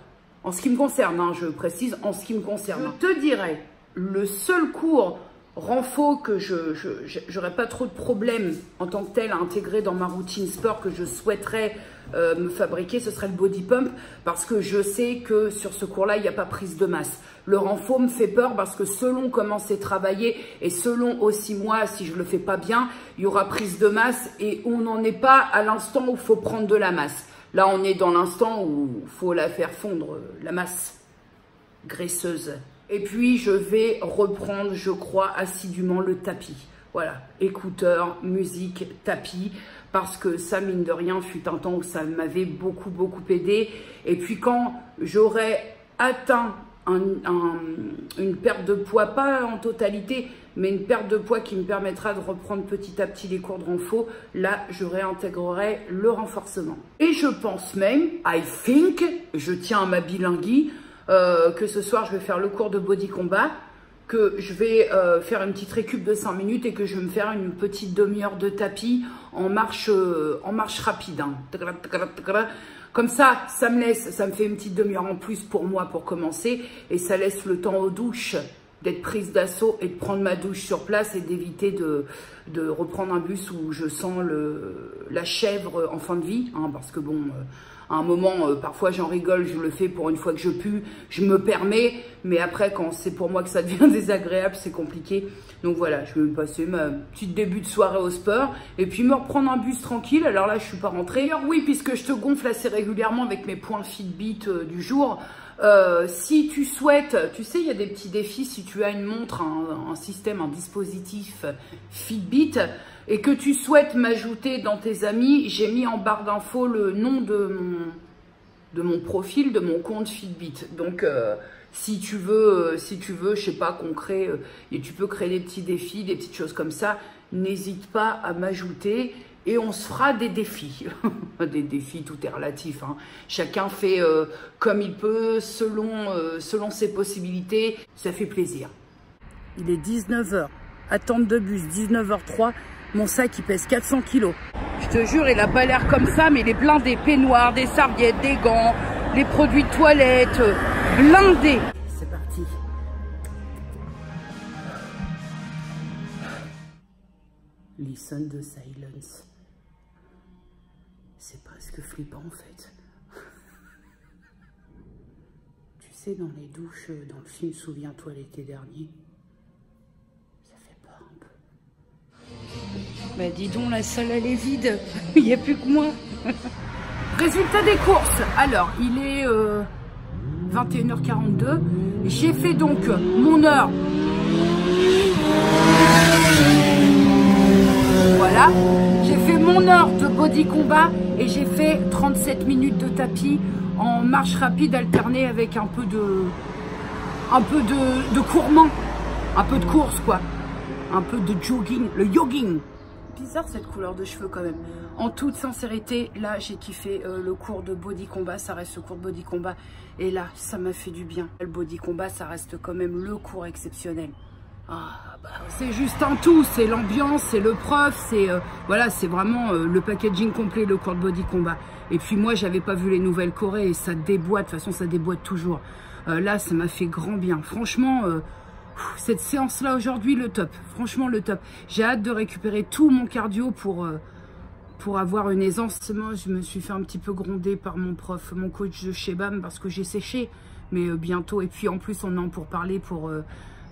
En ce qui me concerne, hein, je précise, en ce qui me concerne. Je te dirais, le seul cours renfo que j'aurais pas trop de problèmes en tant que tel à intégrer dans ma routine sport que je souhaiterais me fabriquer, ce serait le body pump, parce que je sais que sur ce cours-là, il n'y a pas prise de masse. Le renfo me fait peur parce que selon comment c'est travaillé et selon aussi moi, si je le fais pas bien, il y aura prise de masse et on n'en est pas à l'instant où il faut prendre de la masse. Là, on est dans l'instant où il faut la faire fondre, la masse graisseuse. Et puis, je vais reprendre, je crois, assidûment le tapis. Voilà, écouteurs, musique, tapis, parce que ça, mine de rien, fut un temps où ça m'avait beaucoup aidé. Et puis, quand j'aurai atteint une perte de poids, pas en totalité, mais une perte de poids qui me permettra de reprendre petit à petit les cours de renfo, là, je réintégrerai le renforcement. Et je pense même, I think, je tiens à ma bilinguie, que ce soir, je vais faire le cours de body combat, que je vais faire une petite récup de 5 minutes et que je vais me faire une petite demi-heure de tapis en marche rapide. Hein. Comme ça me laisse, ça me fait une petite demi-heure en plus pour moi pour commencer et ça laisse le temps aux douches d'être prise d'assaut et de prendre ma douche sur place et d'éviter de reprendre un bus où je sens la chèvre en fin de vie, hein, parce que bon... à un moment, parfois j'en rigole, je le fais pour une fois que je pue, je me permets, mais après quand c'est pour moi que ça devient désagréable, c'est compliqué. Donc voilà, je vais me passer ma petite début de soirée au sport, et puis me reprendre un bus tranquille. Alors là, je suis pas rentrée. Alors oui, puisque je te gonfle assez régulièrement avec mes points Fitbit du jour, si tu souhaites, tu sais, il y a des petits défis, si tu as une montre, un système, un dispositif Fitbit, et que tu souhaites m'ajouter dans tes amis, j'ai mis en barre d'infos le nom de mon profil, de mon compte Fitbit. Donc, si tu veux, je sais pas, qu'on crée, et tu peux créer des petits défis, des petites choses comme ça, n'hésite pas à m'ajouter et on se fera des défis. Des défis, tout est relatif, hein. Chacun fait comme il peut, selon ses possibilités, ça fait plaisir. Il est 19 h, attente de bus, 19 h03. Mon sac, il pèse 400 kilos. Je te jure, il n'a pas l'air comme ça, mais il est blindé. Peignoirs, des serviettes, des gants, les produits de toilette, blindé. C'est parti. Listen the silence. C'est presque flippant, en fait. Tu sais, dans les douches, dans le film Souviens-toi l'été dernier, bah dis donc, la salle elle est vide, il n'y a plus que moi. Résultat des courses, alors il est 21 h 42, j'ai fait donc mon heure. Voilà, j'ai fait mon heure de body combat et j'ai fait 37 minutes de tapis en marche rapide alternée avec un peu de courement, un peu de course quoi. Un peu de jogging, le jogging. Bizarre cette couleur de cheveux quand même. En toute sincérité, là j'ai kiffé le cours de body combat, ça reste le cours de body combat. Et là, ça m'a fait du bien. Le body combat, ça reste quand même le cours exceptionnel. Ah, bah, c'est juste un tout, c'est l'ambiance, c'est le prof, c'est voilà, c'est vraiment le packaging complet, le cours de body combat. Et puis moi, j'avais pas vu les nouvelles Corées et ça déboîte, de toute façon ça déboîte toujours. Là, ça m'a fait grand bien. Franchement... cette séance-là aujourd'hui, le top. Franchement, le top. J'ai hâte de récupérer tout mon cardio pour avoir une aisance. Moi, je me suis fait un petit peu gronder par mon prof, mon coach de chez BAM, parce que j'ai séché. Mais bientôt. Et puis, en plus, on en pour parler pour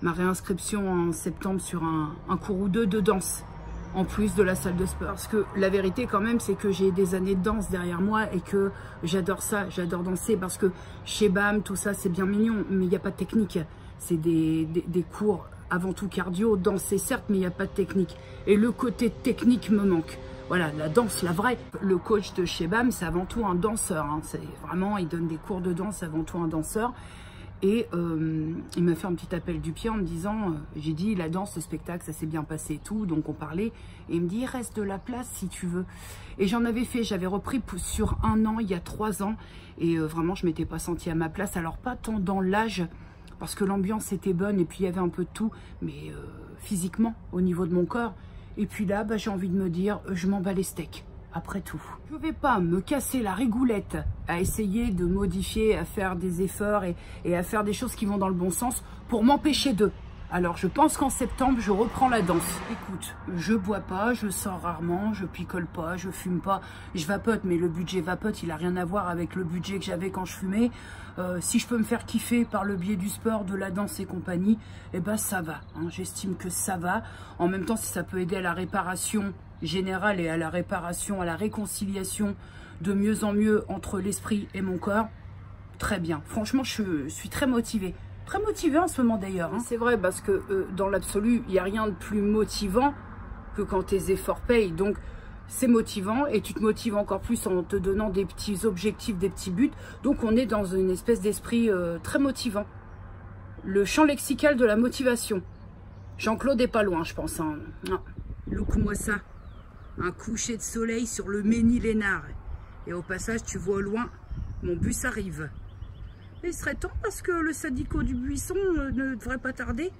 ma réinscription en septembre sur un cours ou deux de danse. En plus de la salle de sport. Parce que la vérité, quand même, c'est que j'ai des années de danse derrière moi et que j'adore ça. J'adore danser parce que chez BAM, tout ça, c'est bien mignon. Mais il n'y a pas de technique. C'est des cours avant tout cardio, danser certes, mais il n'y a pas de technique. Et le côté technique me manque. Voilà, la danse, la vraie. Le coach de chez BAM, c'est avant tout un danseur. Hein. C'est vraiment, il donne des cours de danse, avant tout un danseur. Et il m'a fait un petit appel du pied en me disant, j'ai dit, la danse, le spectacle, ça s'est bien passé et tout. Donc on parlait. Et il me dit, il reste de la place si tu veux. Et j'en avais fait, j'avais repris sur 1 an, il y a 3 ans. Et vraiment, je ne m'étais pas sentie à ma place. Alors pas tant dans l'âge, parce que l'ambiance était bonne et puis il y avait un peu de tout, mais physiquement, au niveau de mon corps. Et puis là, bah, j'ai envie de me dire, je m'en bats les steaks, après tout. Je ne vais pas me casser la rigoulette à essayer de modifier, à faire des efforts et à faire des choses qui vont dans le bon sens pour m'empêcher d'eux. Alors, je pense qu'en septembre, je reprends la danse. Écoute, je bois pas, je sors rarement, je picole pas, je fume pas, je vapote, mais le budget vapote, il a rien à voir avec le budget que j'avais quand je fumais. Si je peux me faire kiffer par le biais du sport, de la danse et compagnie, eh ben ça va. Hein, j'estime que ça va. En même temps, si ça peut aider à la réparation générale et à la réparation, à la réconciliation de mieux en mieux entre l'esprit et mon corps, très bien. Franchement, je suis très motivée. Très motivée en ce moment d'ailleurs. Hein. C'est vrai parce que dans l'absolu, il n'y a rien de plus motivant que quand tes efforts payent. Donc, c'est motivant et tu te motives encore plus en te donnant des petits objectifs, des petits buts. Donc, on est dans une espèce d'esprit très motivant. Le champ lexical de la motivation. Jean-Claude est pas loin, je pense. Hein. Look-moi ça. Un coucher de soleil sur le Ménil-Lénard. Et au passage, tu vois au loin, mon bus arrive. Il serait temps parce que le Sadico du Buisson ne devrait pas tarder.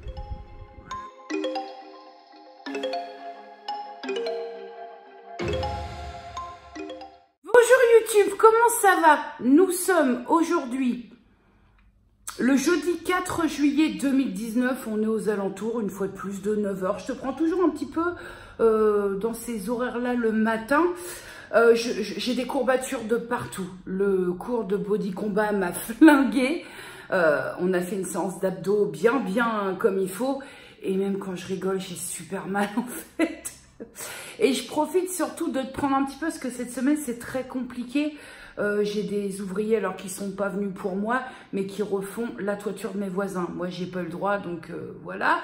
Bonjour YouTube, comment ça va? Nous sommes aujourd'hui le jeudi 4 juillet 2019. On est aux alentours, une fois de plus, de 9 h. Je te prends toujours un petit peu dans ces horaires-là le matin. J'ai des courbatures de partout. Le cours de body combat m'a flingué. On a fait une séance d'abdos bien comme il faut. Et même quand je rigole, j'ai super mal en fait. Et je profite surtout de te prendre un petit peu parce que cette semaine, c'est très compliqué. J'ai des ouvriers alors qui sont pas venus pour moi, mais qui refont la toiture de mes voisins. Moi, j'ai pas eu le droit, donc voilà.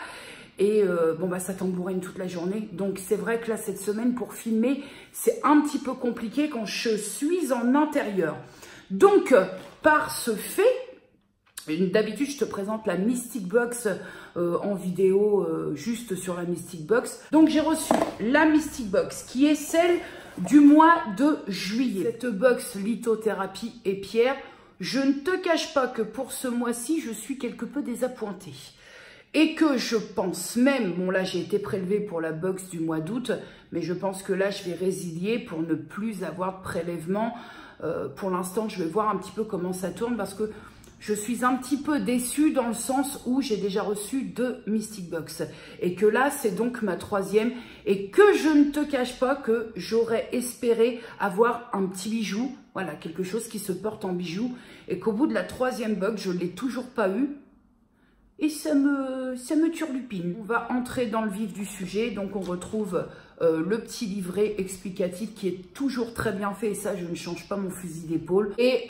Et bon bah ça tambourine toute la journée. Donc c'est vrai que là cette semaine pour filmer c'est un petit peu compliqué quand je suis en intérieur. Donc par ce fait, d'habitude je te présente la Mystic Box en vidéo juste sur la Mystic Box. Donc j'ai reçu la Mystic Box qui est celle du mois de juillet. Cette box lithothérapie et pierre, je ne te cache pas que pour ce mois-ci je suis quelque peu désappointée. Et que je pense même, bon là j'ai été prélevée pour la box du mois d'août, mais je pense que là je vais résilier pour ne plus avoir de prélèvement. Pour l'instant je vais voir un petit peu comment ça tourne parce que je suis un petit peu déçue dans le sens où j'ai déjà reçu 2 Mystic Box. Et que là c'est donc ma 3e et que je ne te cache pas que j'aurais espéré avoir un petit bijou, voilà quelque chose qui se porte en bijou et qu'au bout de la 3e box je ne l'ai toujours pas eu. Et ça me turlupine. On va entrer dans le vif du sujet. Donc, on retrouve le petit livret explicatif qui est toujours très bien fait. Et ça, je ne change pas mon fusil d'épaule. Et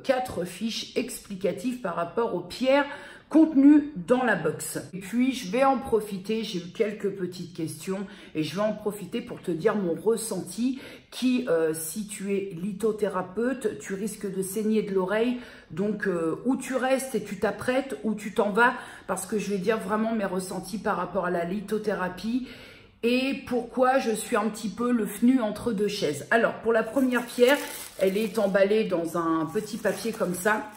4 fiches explicatives par rapport aux pierres contenues dans la box. Et puis, je vais en profiter. J'ai eu quelques petites questions. Et je vais en profiter pour te dire mon ressenti qui, si tu es lithothérapeute, tu risques de saigner de l'oreille. Donc, où tu restes et tu t'apprêtes, ou tu t'en vas, parce que je vais dire vraiment mes ressentis par rapport à la lithothérapie et pourquoi je suis un petit peu le FNU entre deux chaises. Alors, pour la première pierre, elle est emballée dans un petit papier comme ça.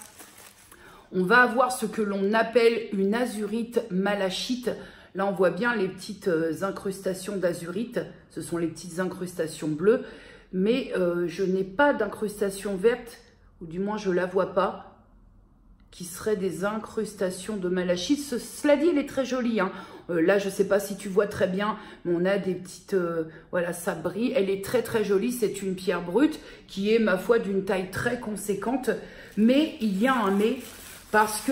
On va avoir ce que l'on appelle une azurite malachite. Là, on voit bien les petites incrustations d'azurite. Ce sont les petites incrustations bleues. Mais je n'ai pas d'incrustation verte, ou du moins je ne la vois pas, qui serait des incrustations de malachite. Cela dit, elle est très jolie. Hein. Là, je ne sais pas si tu vois très bien, mais on a des petites... voilà, ça brille. Elle est très jolie. C'est une pierre brute qui est, ma foi, d'une taille très conséquente. Mais il y a un mais, parce que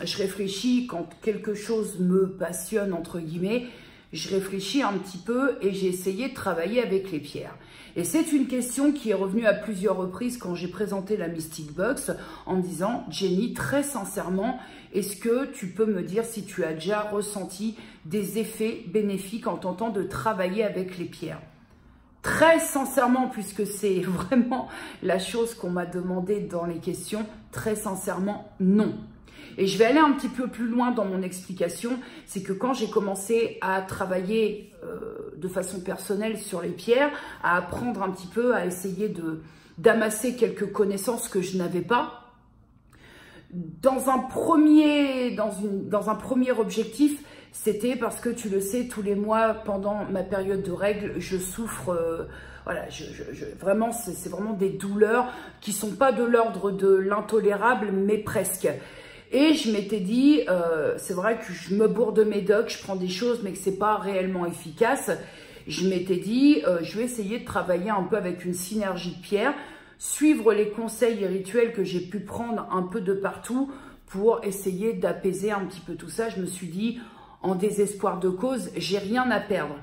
je réfléchis quand quelque chose me passionne, entre guillemets, je réfléchis un petit peu et j'ai essayé de travailler avec les pierres. Et c'est une question qui est revenue à plusieurs reprises quand j'ai présenté la Mystic Box en me disant « Jenny, très sincèrement, est-ce que tu peux me dire si tu as déjà ressenti des effets bénéfiques en tentant de travailler avec les pierres ?» Très sincèrement, puisque c'est vraiment la chose qu'on m'a demandé dans les questions, très sincèrement, non. Et je vais aller un petit peu plus loin dans mon explication, c'est que quand j'ai commencé à travailler de façon personnelle sur les pierres, à apprendre un petit peu, à essayer d'amasser quelques connaissances que je n'avais pas, dans un premier objectif, c'était parce que tu le sais, tous les mois, pendant ma période de règles, je souffre... voilà, vraiment, c'est vraiment des douleurs qui ne sont pas de l'ordre de l'intolérable, mais presque. Et je m'étais dit, c'est vrai que je me bourre de médoc, je prends des choses mais que c'est pas réellement efficace. Je m'étais dit, je vais essayer de travailler un peu avec une synergie de pierre, suivre les conseils et rituels que j'ai pu prendre un peu de partout pour essayer d'apaiser un petit peu tout ça. Je me suis dit, en désespoir de cause, j'ai rien à perdre.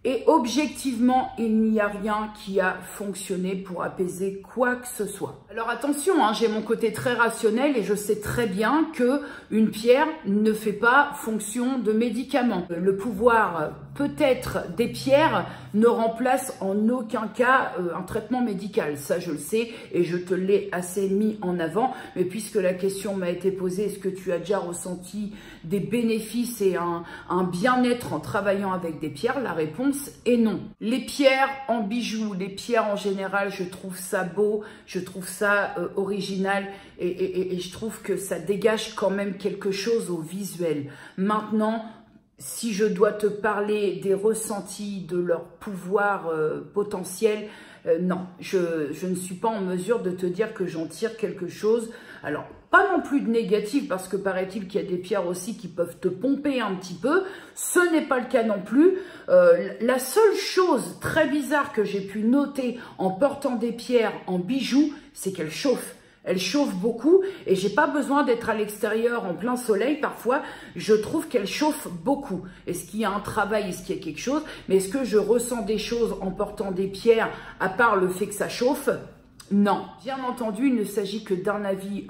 Et objectivement, il n'y a rien qui a fonctionné pour apaiser quoi que ce soit. Alors attention, hein, j'ai mon côté très rationnel et je sais très bien que une pierre ne fait pas fonction de médicament. Le pouvoir peut-être des pierres ne remplace en aucun cas un traitement médical. Ça, je le sais et je te l'ai assez mis en avant. Mais puisque la question m'a été posée, est-ce que tu as déjà ressenti des bénéfices et un bien-être en travaillant avec des pierres? La réponse est non. Les pierres en bijoux, les pierres en général, je trouve ça beau, je trouve ça original et je trouve que ça dégage quand même quelque chose au visuel. Maintenant, si je dois te parler des ressentis, de leur pouvoir potentiel, non, je ne suis pas en mesure de te dire que j'en tire quelque chose. Alors, pas non plus de négatif, parce que paraît-il qu'il y a des pierres aussi qui peuvent te pomper un petit peu. Ce n'est pas le cas non plus. La seule chose très bizarre que j'ai pu noter en portant des pierres en bijoux, c'est qu'elles chauffent. Elle chauffe beaucoup et j'ai pas besoin d'être à l'extérieur en plein soleil. Parfois, je trouve qu'elle chauffe beaucoup. Est-ce qu'il y a un travail, est-ce qu'il y a quelque chose? Mais est-ce que je ressens des choses en portant des pierres à part le fait que ça chauffe? Non. Bien entendu, il ne s'agit que d'un avis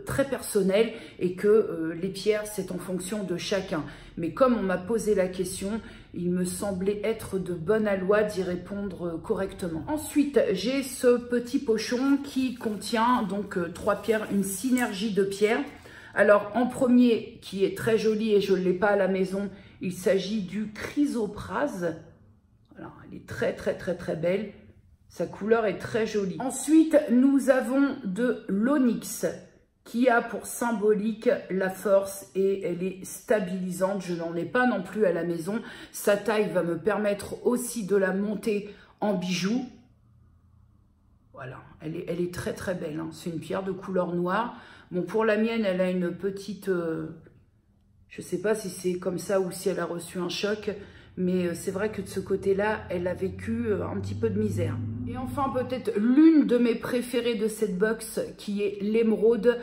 très personnel et que les pierres, c'est en fonction de chacun. Mais comme on m'a posé la question, il me semblait être de bonne loi d'y répondre correctement. Ensuite, j'ai ce petit pochon qui contient donc 3 pierres, une synergie de pierres. Alors, en premier, qui est très joli et je ne l'ai pas à la maison, il s'agit du chrysoprase. Alors, elle est très belle. Sa couleur est très jolie. Ensuite, nous avons de l'onyx qui a pour symbolique la force et elle est stabilisante. Je n'en ai pas non plus à la maison. Sa taille va me permettre aussi de la monter en bijoux. Voilà, elle est très belle. Hein. C'est une pierre de couleur noire. Bon, pour la mienne, elle a une petite... je ne sais pas si c'est comme ça ou si elle a reçu un choc. Mais c'est vrai que de ce côté-là, elle a vécu un petit peu de misère. Et enfin, peut-être l'une de mes préférées de cette box, qui est l'émeraude,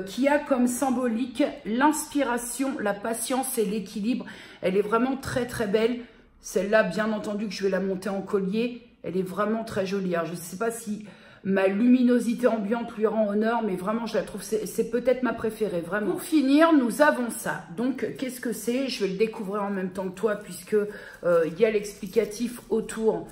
qui a comme symbolique l'inspiration, la patience et l'équilibre. Elle est vraiment très belle. Celle-là, bien entendu, que je vais la monter en collier. Elle est vraiment très jolie. Alors, je ne sais pas si ma luminosité ambiante lui rend honneur, mais vraiment, je la trouve, c'est peut-être ma préférée, vraiment. Pour finir, nous avons ça. Donc, qu'est-ce que c'est? Je vais le découvrir en même temps que toi, puisque il y a l'explicatif autour.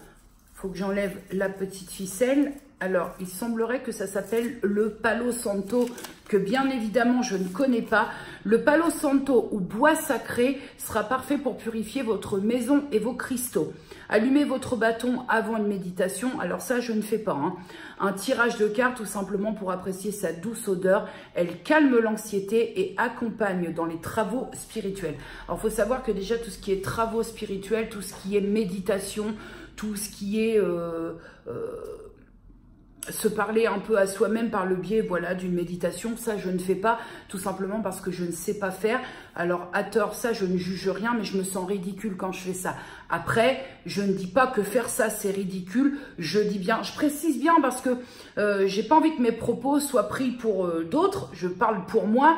Il faut que j'enlève la petite ficelle. Alors, il semblerait que ça s'appelle le Palo Santo, que bien évidemment, je ne connais pas. Le Palo Santo ou bois sacré sera parfait pour purifier votre maison et vos cristaux. Allumez votre bâton avant une méditation. Alors ça, je ne fais pas. Hein. Un tirage de cartes, tout simplement pour apprécier sa douce odeur. Elle calme l'anxiété et accompagne dans les travaux spirituels. Alors, il faut savoir que déjà, tout ce qui est travaux spirituels, tout ce qui est méditation, tout ce qui est... se parler un peu à soi-même par le biais, voilà, d'une méditation, ça je ne fais pas, tout simplement parce que je ne sais pas faire. Alors à tort, ça je ne juge rien, mais je me sens ridicule quand je fais ça. Après, je ne dis pas que faire ça c'est ridicule, je dis bien, je précise bien parce que j'ai pas envie que mes propos soient pris pour d'autres, je parle pour moi.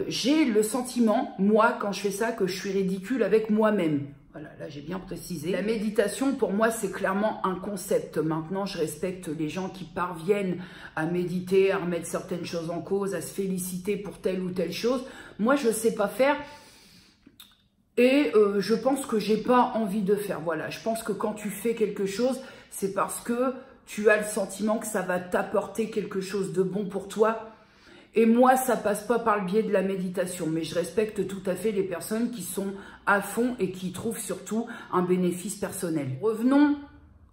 J'ai le sentiment, moi, quand je fais ça, que je suis ridicule avec moi-même. Voilà, là j'ai bien précisé. La méditation, pour moi, c'est clairement un concept. Maintenant, je respecte les gens qui parviennent à méditer, à remettre certaines choses en cause, à se féliciter pour telle ou telle chose. Moi, je ne sais pas faire et je pense que j'ai pas envie de faire. Voilà, je pense que quand tu fais quelque chose, c'est parce que tu as le sentiment que ça va t'apporter quelque chose de bon pour toi. Et moi, ça passe pas par le biais de la méditation, mais je respecte tout à fait les personnes qui sont à fond et qui trouvent surtout un bénéfice personnel. Revenons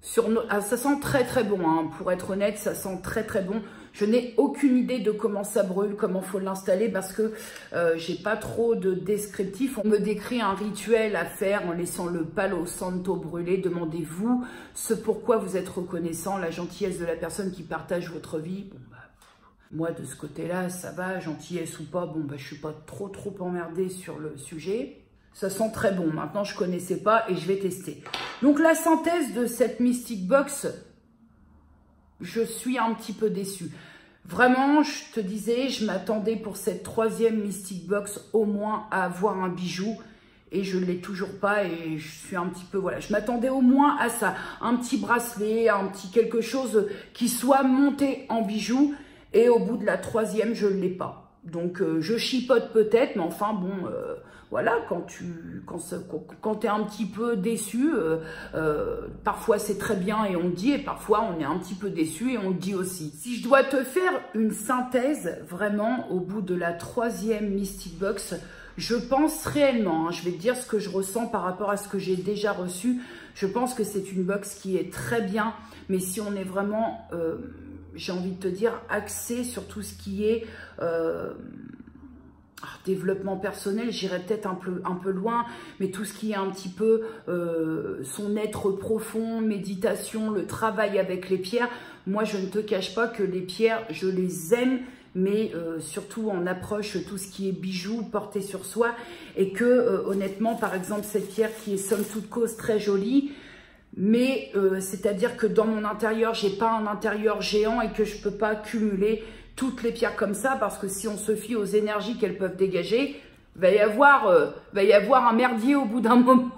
sur ça sent très bon, hein. Pour être honnête, ça sent très bon. Je n'ai aucune idée de comment ça brûle, comment faut l'installer parce que j'ai pas trop de descriptif. On me décrit un rituel à faire en laissant le Palo Santo brûler. Demandez-vous ce pourquoi vous êtes reconnaissant, la gentillesse de la personne qui partage votre vie. Bon, bah, Moi, de ce côté-là, ça va, gentillesse ou pas, bon, bah, je suis pas trop emmerdée sur le sujet. Ça sent très bon. Maintenant, je connaissais pas et je vais tester. Donc, la synthèse de cette Mystic Box, je suis un petit peu déçue. Vraiment, je te disais, je m'attendais pour cette 3e Mystic Box au moins à avoir un bijou. Et je ne l'ai toujours pas et je suis un petit peu, voilà, je m'attendais au moins à ça. Un petit bracelet, un petit quelque chose qui soit monté en bijou. Et au bout de la 3e, je ne l'ai pas. Donc, je chipote peut-être, mais enfin, bon, voilà, quand t'es un petit peu déçu, parfois c'est très bien et on le dit, et parfois on est un petit peu déçu et on le dit aussi. Si je dois te faire une synthèse, vraiment, au bout de la 3e Mystic Box, je pense réellement, je vais te dire ce que je ressens par rapport à ce que j'ai déjà reçu, je pense que c'est une box qui est très bien, mais si on est vraiment... j'ai envie de te dire, axé sur tout ce qui est développement personnel, j'irais peut-être un peu loin, mais tout ce qui est un petit peu son être profond, méditation, le travail avec les pierres, moi je ne te cache pas que les pierres, je les aime, mais surtout en approche tout ce qui est bijoux porté sur soi, et que honnêtement, par exemple, cette pierre qui est somme toute cause très jolie, mais c'est-à-dire que dans mon intérieur, j'ai pas un intérieur géant et que je peux pas cumuler toutes les pierres comme ça, parce que si on se fie aux énergies qu'elles peuvent dégager, va y avoir un merdier au bout d'un moment.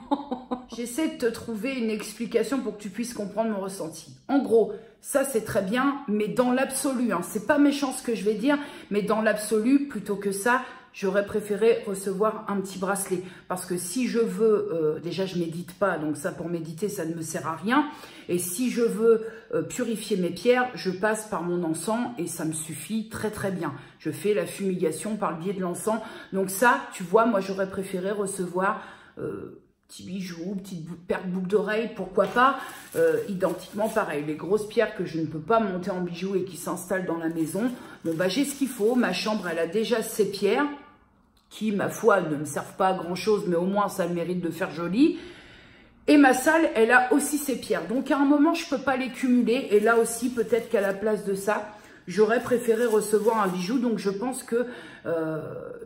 J'essaie de te trouver une explication pour que tu puisses comprendre mon ressenti. En gros, ça c'est très bien, mais dans l'absolu, hein, c'est pas méchant ce que je vais dire, mais dans l'absolu, plutôt que ça, j'aurais préféré recevoir un petit bracelet. Parce que si je veux, déjà je médite pas, donc ça pour méditer, ça ne me sert à rien. Et si je veux purifier mes pierres, je passe par mon encens et ça me suffit très bien. Je fais la fumigation par le biais de l'encens. Donc ça, tu vois, moi j'aurais préféré recevoir petit bijou, petite paire de boucles d'oreilles, pourquoi pas, identiquement pareil. Les grosses pierres que je ne peux pas monter en bijoux et qui s'installent dans la maison, bon bah j'ai ce qu'il faut, ma chambre elle a déjà ces pierres, qui, ma foi, ne me servent pas à grand-chose, mais au moins, ça a le mérite de faire joli. Et ma salle, elle a aussi ses pierres. Donc, à un moment, je ne peux pas les cumuler. Et là aussi, peut-être qu'à la place de ça, j'aurais préféré recevoir un bijou. Donc, je pense que,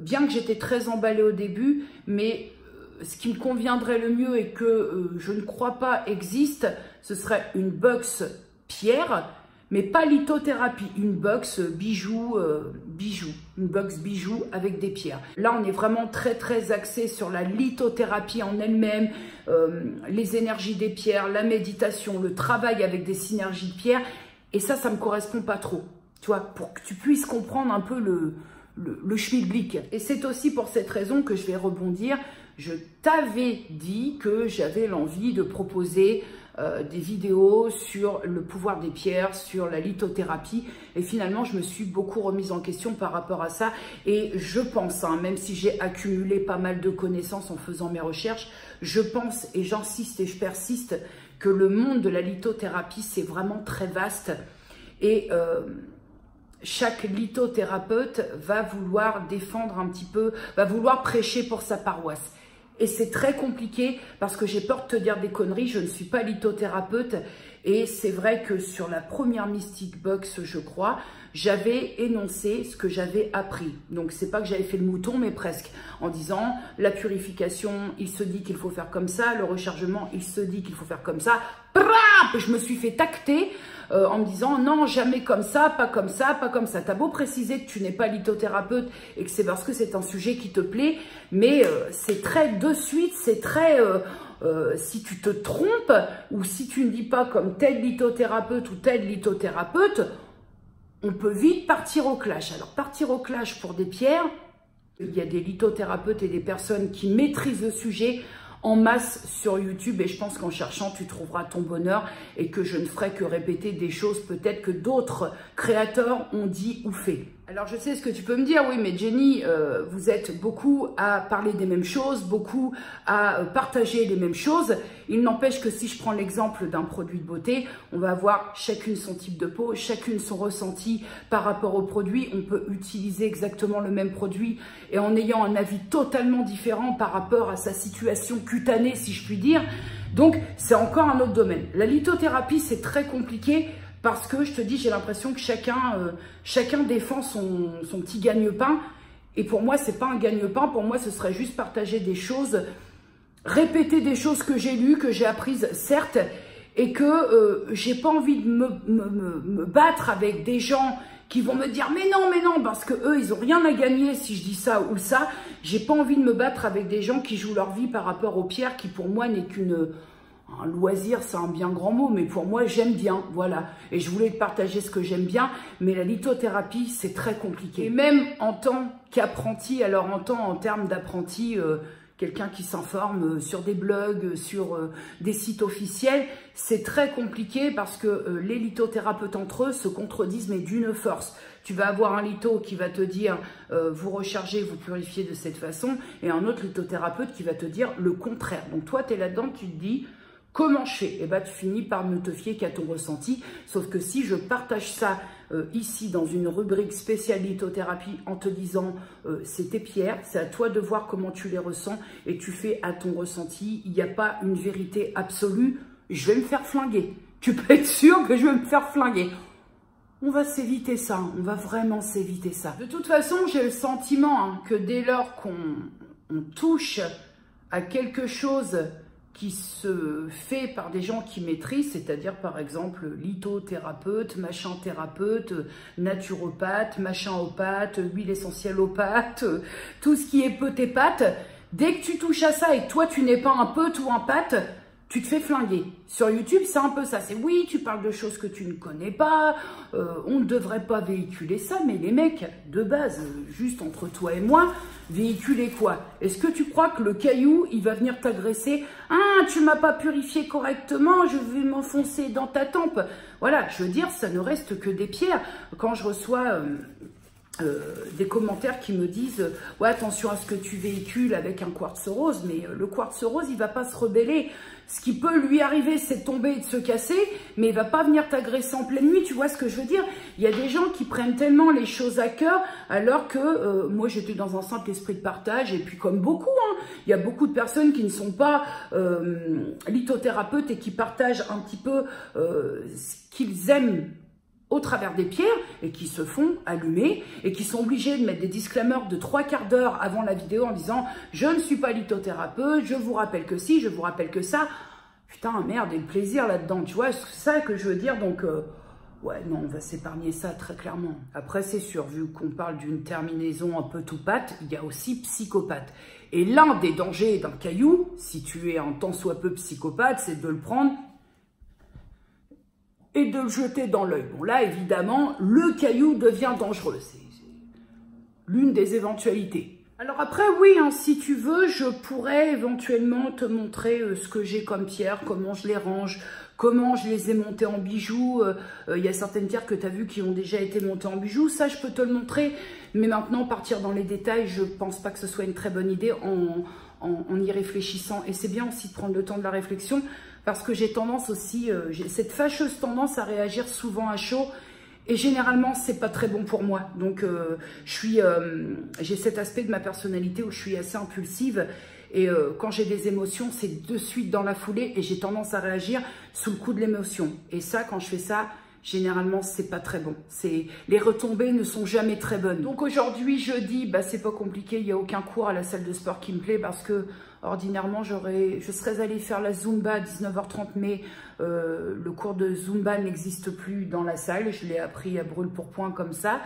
bien que j'étais très emballée au début, mais ce qui me conviendrait le mieux et que je ne crois pas existe, ce serait une box pierre, mais pas lithothérapie, une box bijoux, une box bijoux avec des pierres. Là, on est vraiment très axé sur la lithothérapie en elle-même, les énergies des pierres, la méditation, le travail avec des synergies de pierres. Et ça me correspond pas trop, tu vois, pour que tu puisses comprendre un peu le schmilblick. Et c'est aussi pour cette raison que je vais rebondir. Je t'avais dit que j'avais l'envie de proposer des vidéos sur le pouvoir des pierres, sur la lithothérapie, et finalement je me suis beaucoup remise en question par rapport à ça, et je pense, hein, même si j'ai accumulé pas mal de connaissances en faisant mes recherches, je pense et j'insiste et je persiste que le monde de la lithothérapie c'est vraiment très vaste, et chaque lithothérapeute va vouloir défendre un petit peu, va vouloir prêcher pour sa paroisse. Et c'est très compliqué parce que j'ai peur de te dire des conneries, je ne suis pas lithothérapeute. Et c'est vrai que sur la première Mystic Box, je crois, j'avais énoncé ce que j'avais appris. Donc, c'est pas que j'avais fait le mouton, mais presque. En disant, la purification, il se dit qu'il faut faire comme ça. Le rechargement, il se dit qu'il faut faire comme ça. Je me suis fait tacter en me disant, non, jamais comme ça, pas comme ça, pas comme ça. T'as beau préciser que tu n'es pas lithothérapeute et que c'est parce que c'est un sujet qui te plaît, mais c'est très de suite, c'est très... si tu te trompes ou si tu ne dis pas comme tel lithothérapeute ou tel lithothérapeute, on peut vite partir au clash. Alors, partir au clash pour des pierres, il y a des lithothérapeutes et des personnes qui maîtrisent le sujet en masse sur YouTube, et je pense qu'en cherchant, tu trouveras ton bonheur et que je ne ferai que répéter des choses peut-être que d'autres créateurs ont dit ou fait. Alors, je sais ce que tu peux me dire, oui, mais Jenny, vous êtes beaucoup à parler des mêmes choses, beaucoup à partager les mêmes choses. Il n'empêche que si je prends l'exemple d'un produit de beauté, on va avoir chacune son type de peau, chacune son ressenti par rapport au produit. On peut utiliser exactement le même produit et en ayant un avis totalement différent par rapport à sa situation cutanée, si je puis dire. Donc, c'est encore un autre domaine. La lithothérapie, c'est très compliqué parce que je te dis, j'ai l'impression que chacun défend son petit gagne-pain. Et pour moi, c'est pas un gagne-pain. Pour moi, ce serait juste partager des choses, répéter des choses que j'ai lues, que j'ai apprises, certes, et que j'ai pas envie de me battre avec des gens qui vont me dire mais non, parce que eux ils ont rien à gagner si je dis ça ou ça. J'ai pas envie de me battre avec des gens qui jouent leur vie par rapport aux pierres, qui pour moi n'est un loisir, c'est un bien grand mot, mais pour moi j'aime bien, voilà. Et je voulais te partager ce que j'aime bien, mais la lithothérapie c'est très compliqué. Et même en tant qu'apprenti, alors en termes d'apprenti, quelqu'un qui s'informe sur des blogs, sur des sites officiels, c'est très compliqué parce que les lithothérapeutes entre eux se contredisent, mais d'une force. Tu vas avoir un litho qui va te dire vous rechargez, vous purifiez de cette façon, et un autre lithothérapeute qui va te dire le contraire. Donc toi, tu es là-dedans, tu te dis comment je fais? Et ben tu finis par ne te fier qu'à ton ressenti. Sauf que si je partage ça ici dans une rubrique spéciale lithothérapie en te disant c'est tes pierres, c'est à toi de voir comment tu les ressens et tu fais à ton ressenti. Il n'y a pas une vérité absolue. Je vais me faire flinguer. Tu peux être sûr que je vais me faire flinguer. On va s'éviter ça. On va vraiment s'éviter ça. De toute façon, j'ai le sentiment que dès lors qu'on touche à quelque chose qui se fait par des gens qui maîtrisent, c'est-à-dire par exemple lithothérapeute, machin thérapeute, naturopathe, machin opathe, huile essentielle opathe, tout ce qui est peut-épathe. Dès que tu touches à ça et que toi tu n'es pas un peut ou un pâte, tu te fais flinguer. Sur YouTube, c'est un peu ça. C'est oui, tu parles de choses que tu ne connais pas, on ne devrait pas véhiculer ça, mais les mecs, de base, juste entre toi et moi, véhiculer quoi? Est-ce que tu crois que le caillou, il va venir t'agresser? Ah, tu m'as pas purifié correctement, je vais m'enfoncer dans ta tempe. Voilà, je veux dire, ça ne reste que des pierres. Quand je reçois des commentaires qui me disent ouais, attention à ce que tu véhicules avec un quartz rose, mais le quartz rose il va pas se rebeller. Ce qui peut lui arriver, c'est de tomber et de se casser, mais il va pas venir t'agresser en pleine nuit. Tu vois ce que je veux dire? Il y a des gens qui prennent tellement les choses à cœur, alors que moi j'étais dans un simple esprit de partage, et puis comme beaucoup, il y a beaucoup de personnes qui ne sont pas lithothérapeutes et qui partagent un petit peu ce qu'ils aiment au travers des pierres et qui se font allumer et qui sont obligés de mettre des disclaimers de 3/4 d'heure avant la vidéo en disant « Je ne suis pas lithothérapeute, je vous rappelle que si, je vous rappelle que ça. » Putain, merde, et le plaisir là-dedans, tu vois, c'est ça que je veux dire. Donc, ouais, non, on va s'épargner ça très clairement. Après, c'est sûr, vu qu'on parle d'une terminaison un peu tout pâte, il y a aussi psychopathe. Et l'un des dangers d'un caillou, si tu es un tant soit peu psychopathe, c'est de le prendre et de le jeter dans l'œil. Bon, là, évidemment, le caillou devient dangereux. C'est l'une des éventualités. Alors après, oui, si tu veux, je pourrais éventuellement te montrer ce que j'ai comme pierres, comment je les range, comment je les ai montées en bijoux. Il y a certaines pierres que tu as vues qui ont déjà été montées en bijoux. Ça, je peux te le montrer. Mais maintenant, partir dans les détails, je pense pas que ce soit une très bonne idée en y réfléchissant. Et c'est bien aussi de prendre le temps de la réflexion, parce que j'ai tendance aussi, j'ai cette fâcheuse tendance à réagir souvent à chaud, et généralement c'est pas très bon pour moi. Donc j'ai cet aspect de ma personnalité où je suis assez impulsive, et quand j'ai des émotions, c'est de suite dans la foulée, et j'ai tendance à réagir sous le coup de l'émotion. Et ça, quand je fais ça, généralement c'est pas très bon. Les retombées ne sont jamais très bonnes. Donc aujourd'hui, jeudi, bah c'est pas compliqué, il n'y a aucun cours à la salle de sport qui me plaît, parce que ordinairement, je serais allée faire la Zumba à 19h30, mais le cours de Zumba n'existe plus dans la salle. Je l'ai appris à brûle-pourpoint comme ça.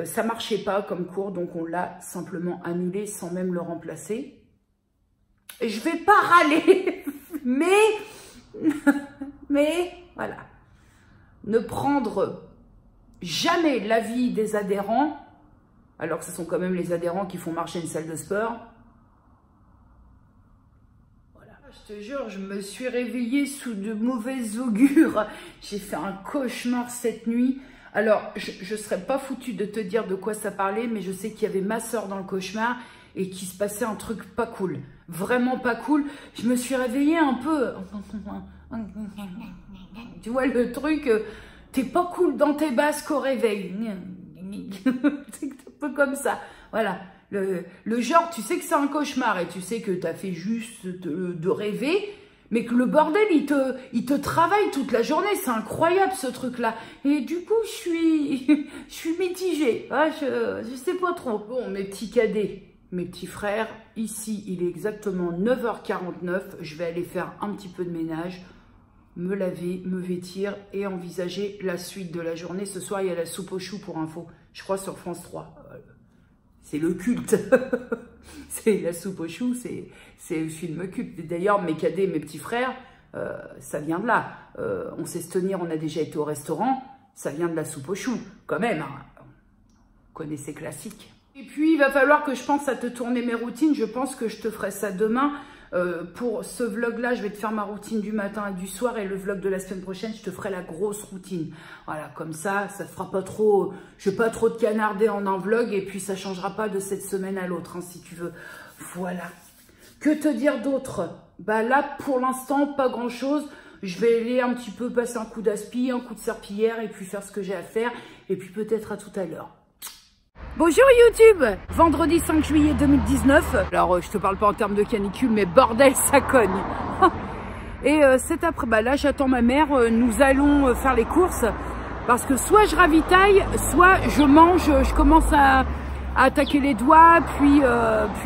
Ça marchait pas comme cours, donc on l'a simplement annulé sans même le remplacer. Et je vais pas râler, mais voilà. Ne prendre jamais l'avis des adhérents, alors que ce sont quand même les adhérents qui font marcher une salle de sport. Je te jure, je me suis réveillée sous de mauvais augures. J'ai fait un cauchemar cette nuit. Alors, je ne serais pas foutue de te dire de quoi ça parlait, mais je sais qu'il y avait ma soeur dans le cauchemar et qu'il se passait un truc pas cool. Vraiment pas cool. Je me suis réveillée un peu. Tu vois le truc, t'es pas cool dans tes basques au réveil. C'est un peu comme ça. Voilà. Le genre, tu sais que c'est un cauchemar et tu sais que tu as fait juste de rêver, Mais que le bordel, il te travaille toute la journée. C'est incroyable, ce truc-là. Et du coup, je suis mitigée. Ah, je sais pas trop. Bon, mes petits cadets, mes petits frères, ici, il est exactement 9h49. Je vais aller faire un petit peu de ménage, me laver, me vêtir et envisager la suite de la journée. Ce soir, il y a la soupe aux choux pour info. Je crois sur France 3. C'est le culte. C'est la soupe aux choux, c'est le film culte. D'ailleurs, mes cadets, mes petits frères, ça vient de là. On sait se tenir, on a déjà été au restaurant, ça vient de la soupe aux choux, quand même. Hein. On connaît ces classiques. Et puis, il va falloir que je pense à te tourner mes routines. Je pense que je te ferai ça demain. Pour ce vlog-là, je vais te faire ma routine du matin et du soir. Et le vlog de la semaine prochaine, je te ferai la grosse routine. Voilà, comme ça te fera pas trop... Je vais pas trop te canarder en un vlog. Et puis, ça changera pas de cette semaine à l'autre, hein, si tu veux. Voilà. Que te dire d'autre? Bah là, pour l'instant, pas grand-chose. Je vais aller un petit peu passer un coup d'aspi, un coup de serpillière. Et puis, faire ce que j'ai à faire. Et puis, peut-être à tout à l'heure. Bonjour YouTube, vendredi 5 juillet 2019. Alors je te parle pas en termes de canicule, mais bordel ça cogne. Et cet après, bah là j'attends ma mère, nous allons faire les courses. Parce que soit je ravitaille, soit je mange, je commence à attaquer les doigts, puis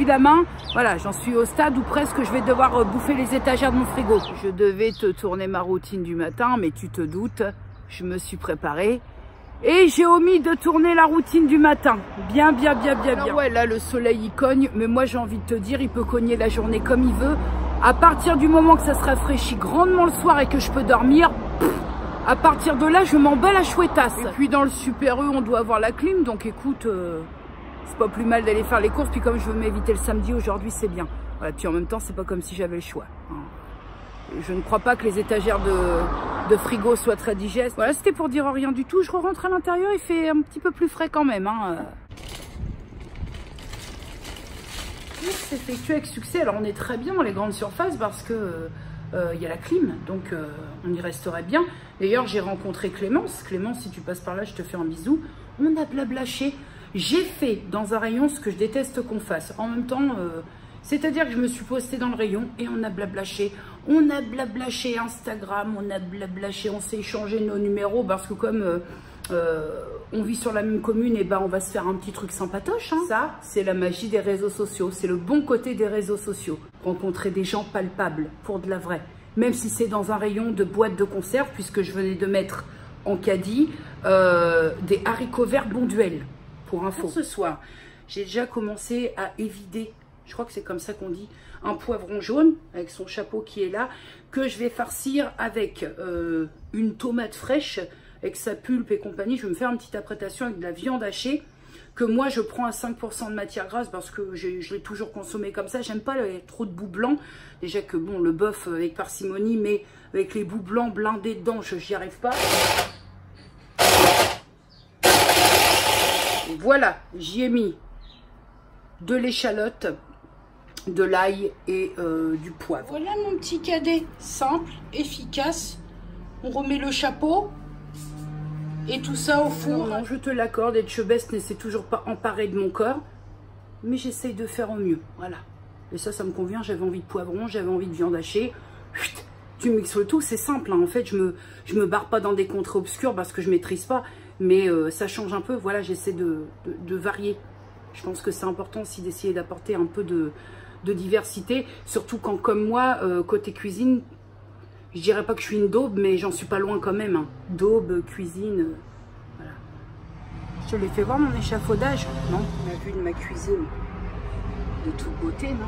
la main. Voilà, j'en suis au stade où presque je vais devoir bouffer les étagères de mon frigo. Je devais te tourner ma routine du matin, mais tu te doutes, je me suis préparée. Et j'ai omis de tourner la routine du matin. Bien. Alors ouais, là, le soleil, il cogne. Mais moi, j'ai envie de te dire, il peut cogner la journée comme il veut. À partir du moment que ça se rafraîchit grandement le soir et que je peux dormir, à partir de là, je m'en bats la chouettasse. Et puis, dans le Super U, on doit avoir la clim. Donc, écoute, c'est pas plus mal d'aller faire les courses. Puis, comme je veux m'éviter le samedi, aujourd'hui, c'est bien. Voilà, puis en même temps, c'est pas comme si j'avais le choix. Je ne crois pas que les étagères de frigo soient très digestes. Voilà, c'était pour dire rien du tout. Je rentre à l'intérieur, il fait un petit peu plus frais quand même. Hein. C'est effectué avec succès. Alors on est très bien dans les grandes surfaces parce que y a la clim, donc on y resterait bien. D'ailleurs, j'ai rencontré Clémence. Clémence, si tu passes par là, je te fais un bisou. On a blablaché. J'ai fait dans un rayon ce que je déteste qu'on fasse. En même temps... c'est-à-dire que je me suis postée dans le rayon et on a blablaché. On a blablaché Instagram, on a blablaché, on s'est échangé nos numéros parce que comme on vit sur la même commune, et ben on va se faire un petit truc sympatoche. Hein. Ça, c'est la magie des réseaux sociaux. C'est le bon côté des réseaux sociaux. Rencontrer des gens palpables pour de la vraie. Même si c'est dans un rayon de boîtes de conserve, puisque je venais de mettre en caddie des haricots verts Bonduelle, pour info. Ce soir, j'ai déjà commencé à évider... Je crois que c'est comme ça qu'on dit, un poivron jaune avec son chapeau qui est là, que je vais farcir avec une tomate fraîche, avec sa pulpe et compagnie. Je vais me faire une petite apprêtation avec de la viande hachée, que moi je prends à 5% de matière grasse parce que je l'ai toujours consommé comme ça. J'aime pas trop de bout blanc. Déjà que bon, le bœuf avec parcimonie, mais avec les bouts blancs blindés dedans, j'y arrive pas. Et voilà, j'y ai mis de l'échalote, de l'ail et du poivre. Voilà mon petit cadet, simple, efficace. On remet le chapeau et tout ça au four. Non, je te l'accorde, être chebesse n'est toujours pas emparé de mon corps, mais j'essaye de faire au mieux, voilà. Et ça me convient, j'avais envie de poivron, j'avais envie de viande hachée. Chut, tu mixes le tout, c'est simple, hein. En fait, je me barre pas dans des contrées obscures parce que je maîtrise pas, mais ça change un peu, voilà, j'essaie de varier. Je pense que c'est important aussi d'essayer d'apporter un peu de diversité, surtout quand, comme moi, côté cuisine, je dirais pas que je suis une daube, mais j'en suis pas loin quand même. Hein. Daube, cuisine, voilà. Je te l'ai fait voir mon échafaudage, non? La vue de ma cuisine, de toute beauté, non?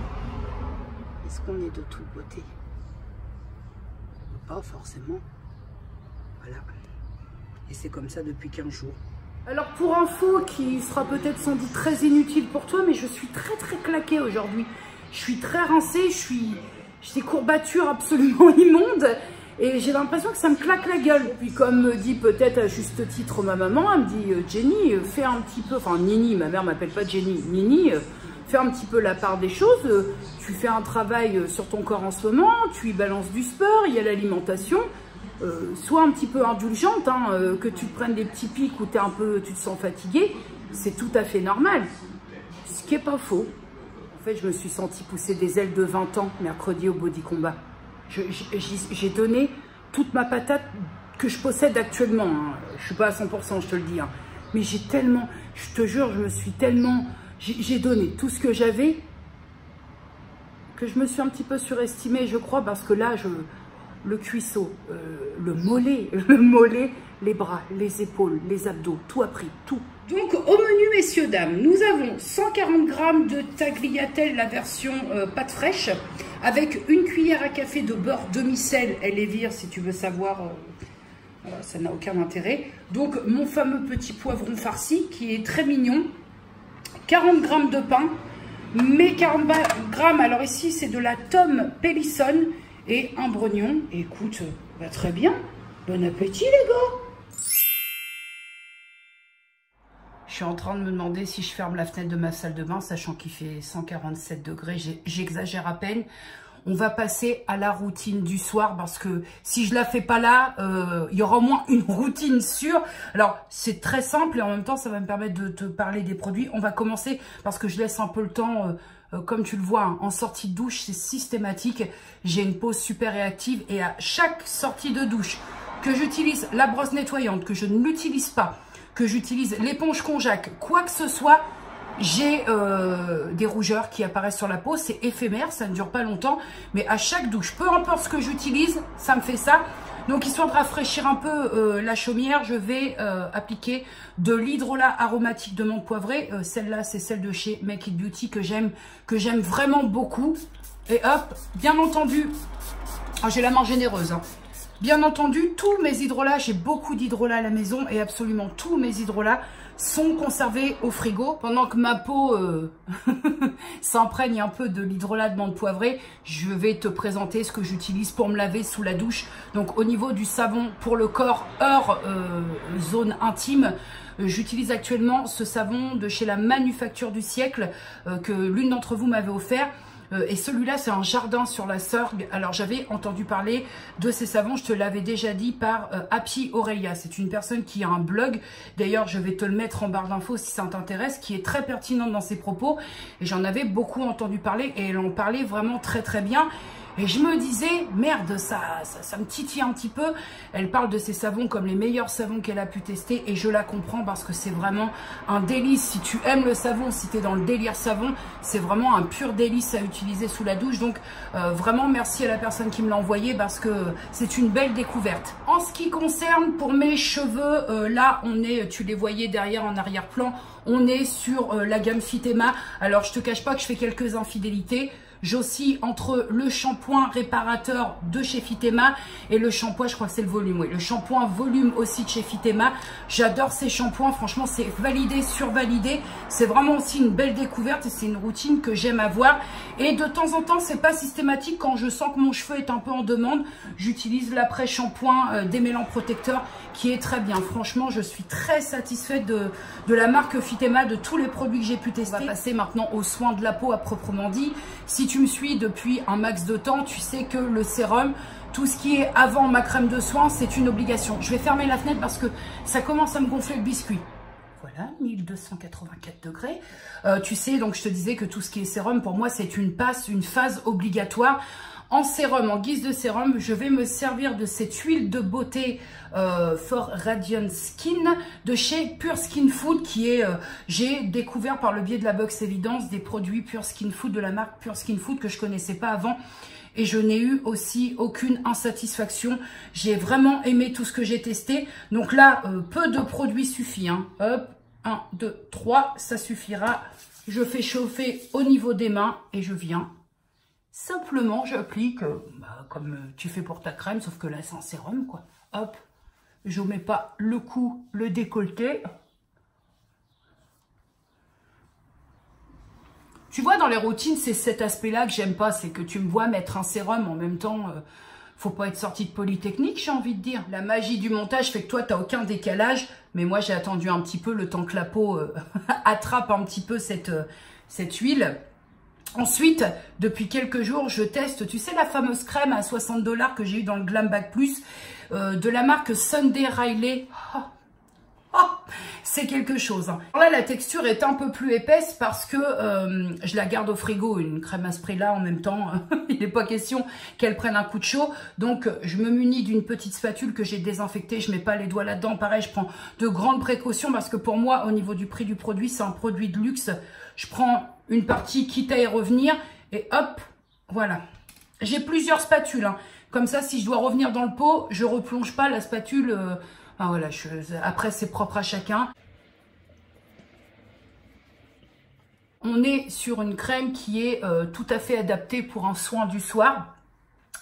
Est-ce qu'on est de toute beauté? Pas forcément. Voilà. Et c'est comme ça depuis 15 jours. Alors pour info, qui sera peut-être sans doute très inutile pour toi, mais je suis très claquée aujourd'hui. Je suis très rincée, j'ai des courbatures absolument immondes et j'ai l'impression que ça me claque la gueule. Et puis comme me dit peut-être à juste titre ma maman, elle me dit Jenny, fais un petit peu, enfin Nini, ma mère m'appelle pas Jenny, Nini, fais un petit peu la part des choses. Tu fais un travail sur ton corps en ce moment, tu y balances du sport, il y a l'alimentation. Sois un petit peu indulgente, hein, que tu te prennes des petits pics où tu te sens fatigué, c'est tout à fait normal. Ce qui n'est pas faux. En fait, je me suis sentie pousser des ailes de 20 ans mercredi au Body Combat. J'ai donné toute ma patate que je possède actuellement. Hein. Je suis pas à 100%, je te le dis. Hein. Mais j'ai tellement, je te jure, je me suis tellement... J'ai donné tout ce que j'avais, que je me suis un petit peu surestimée, je crois, parce que là, le cuisseau, le mollet, les bras, les épaules, les abdos, tout a pris, tout. Donc, au menu, messieurs, dames, nous avons 140 grammes de tagliatelle, la version pâte fraîche, avec une cuillère à café de beurre demi-sel, elle est vire, si tu veux savoir, ça n'a aucun intérêt. Donc, mon fameux petit poivron farci, qui est très mignon, 40 grammes de pain, mes 40 grammes, alors ici, c'est de la tome pélissonne, et un brognon. Écoute, bah très bien. Bon appétit les gars. Je suis en train de me demander si je ferme la fenêtre de ma salle de bain, sachant qu'il fait 147 degrés. J'exagère à peine. On va passer à la routine du soir parce que si je la fais pas là, il y aura au moins une routine sûre. Alors, c'est très simple et en même temps, ça va me permettre de te parler des produits. On va commencer parce que je laisse un peu le temps... comme tu le vois, hein, en sortie de douche, c'est systématique. J'ai une pause super réactive et à chaque sortie de douche, que j'utilise la brosse nettoyante, que je ne l'utilise pas, que j'utilise l'éponge Konjac, quoi que ce soit, j'ai des rougeurs qui apparaissent sur la peau. C'est éphémère, ça ne dure pas longtemps, mais à chaque douche, peu importe ce que j'utilise, ça me fait ça. Donc, histoire de rafraîchir un peu la chaumière, je vais appliquer de l'hydrolat aromatique de menthe poivrée. Celle-là, c'est celle de chez Make It Beauty que j'aime vraiment beaucoup. Et hop, bien entendu, j'ai la main généreuse. Hein. Bien entendu, tous mes hydrolats, j'ai beaucoup d'hydrolats à la maison et absolument tous mes hydrolats sont conservés au frigo. Pendant que ma peau s'imprègne un peu de l'hydrolat de menthe poivrée, je vais te présenter ce que j'utilise pour me laver sous la douche. Donc au niveau du savon pour le corps, hors zone intime, j'utilise actuellement ce savon de chez la Manufacture du siècle que l'une d'entre vous m'avait offert. Et celui-là, c'est un jardin sur la Sorgue. Alors, j'avais entendu parler de ces savons, je te l'avais déjà dit, par Happy Aurelia. C'est une personne qui a un blog. D'ailleurs, je vais te le mettre en barre d'infos si ça t'intéresse, qui est très pertinente dans ses propos. Et j'en avais beaucoup entendu parler et elle en parlait vraiment très très bien. Et je me disais, merde, ça me titille un petit peu. Elle parle de ces savons comme les meilleurs savons qu'elle a pu tester. Et je la comprends parce que c'est vraiment un délice. Si tu aimes le savon, si tu es dans le délire savon, c'est vraiment un pur délice à utiliser sous la douche. Donc, vraiment, merci à la personne qui me l'a envoyé parce que c'est une belle découverte. En ce qui concerne pour mes cheveux, là, on est, tu les voyais derrière en arrière-plan, on est sur la gamme Fitema. Alors, je te cache pas que je fais quelques infidélités. J'oscille entre le shampoing réparateur de chez Fitema et le shampoing, je crois que c'est le volume, oui, le shampoing volume aussi de chez Fitema. J'adore ces shampoings, franchement, c'est validé, survalidé. C'est vraiment aussi une belle découverte et c'est une routine que j'aime avoir. Et de temps en temps, c'est pas systématique. Quand je sens que mon cheveu est un peu en demande, j'utilise l'après-shampoing démêlant protecteur qui est très bien. Franchement, je suis très satisfaite de la marque Fitema, de tous les produits que j'ai pu tester. On va passer maintenant aux soins de la peau à proprement dit. Si tu me suis depuis un max de temps, tu sais que le sérum, tout ce qui est avant ma crème de soin, c'est une obligation. Je vais fermer la fenêtre parce que ça commence à me gonfler le biscuit. Voilà, 1284 degrés. Tu sais, donc je te disais que tout ce qui est sérum, pour moi, c'est une phase obligatoire. En sérum, en guise de sérum, je vais me servir de cette huile de beauté For Radiant Skin de chez Pure Skin Food qui est, j'ai découvert par le biais de la box évidence des produits Pure Skin Food de la marque Pure Skin Food que je connaissais pas avant. Et je n'ai eu aussi aucune insatisfaction. J'ai vraiment aimé tout ce que j'ai testé. Donc là, peu de produits suffit. Hein. Hop, 1, 2, 3, ça suffira. Je fais chauffer au niveau des mains et je viens. Simplement, j'applique, comme tu fais pour ta crème, sauf que là, c'est un sérum, quoi. Hop, je ne mets pas le cou, le décolleté. Tu vois, dans les routines, c'est cet aspect-là que j'aime pas. C'est que tu me vois mettre un sérum en même temps. Faut pas être sorti de Polytechnique, j'ai envie de dire. La magie du montage fait que toi, tu n'as aucun décalage. Mais moi, j'ai attendu un petit peu le temps que la peau attrape un petit peu cette huile. Ensuite, depuis quelques jours, je teste, tu sais, la fameuse crème à 60 $ que j'ai eu dans le Glam Bag Plus de la marque Sunday Riley. Oh, c'est quelque chose. Alors là, la texture est un peu plus épaisse parce que je la garde au frigo, une crème à ce prix-là en même temps. Il n'est pas question qu'elle prenne un coup de chaud. Donc, je me munis d'une petite spatule que j'ai désinfectée. Je mets pas les doigts là-dedans. Pareil, je prends de grandes précautions parce que pour moi, au niveau du prix du produit, c'est un produit de luxe. Je prends une partie quitte à y revenir et hop, voilà. J'ai plusieurs spatules. Hein. Comme ça, si je dois revenir dans le pot, je replonge pas la spatule. Enfin, voilà, après, c'est propre à chacun. On est sur une crème qui est tout à fait adaptée pour un soin du soir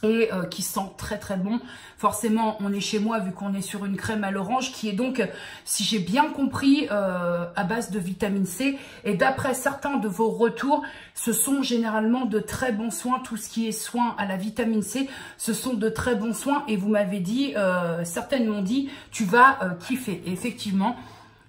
et qui sent très très bon. Forcément, on est chez moi vu qu'on est sur une crème à l'orange qui est donc, si j'ai bien compris, à base de vitamine C. Et d'après certains de vos retours, ce sont généralement de très bons soins. Tout ce qui est soin à la vitamine C, ce sont de très bons soins. Et vous m'avez dit, certaines m'ont dit, tu vas kiffer. Et effectivement,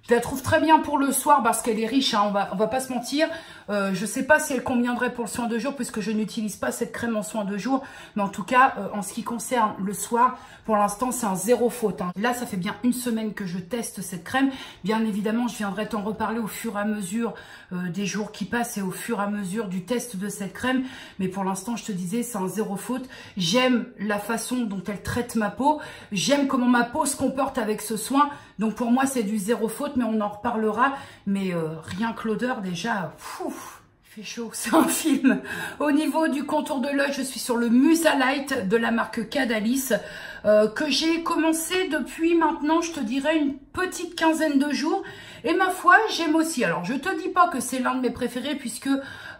je la trouve très bien pour le soir parce qu'elle est riche, hein, on va pas se mentir. Je ne sais pas si elle conviendrait pour le soin de jour puisque je n'utilise pas cette crème en soin de jour. Mais en tout cas, en ce qui concerne le soir, pour l'instant, c'est un zéro faute. Hein. Là, ça fait bien une semaine que je teste cette crème. Bien évidemment, je viendrai t'en reparler au fur et à mesure des jours qui passent et au fur et à mesure du test de cette crème. Mais pour l'instant, je te disais, c'est un zéro faute. J'aime la façon dont elle traite ma peau. J'aime comment ma peau se comporte avec ce soin. Donc pour moi, c'est du zéro faute, mais on en reparlera. Mais rien que l'odeur, déjà, il fait chaud, c'est un film. Au niveau du contour de l'œil, je suis sur le Musa Light de la marque Cadalis, que j'ai commencé depuis maintenant, je te dirais, une petite quinzaine de jours. Et ma foi, j'aime aussi. Alors, je te dis pas que c'est l'un de mes préférés, puisque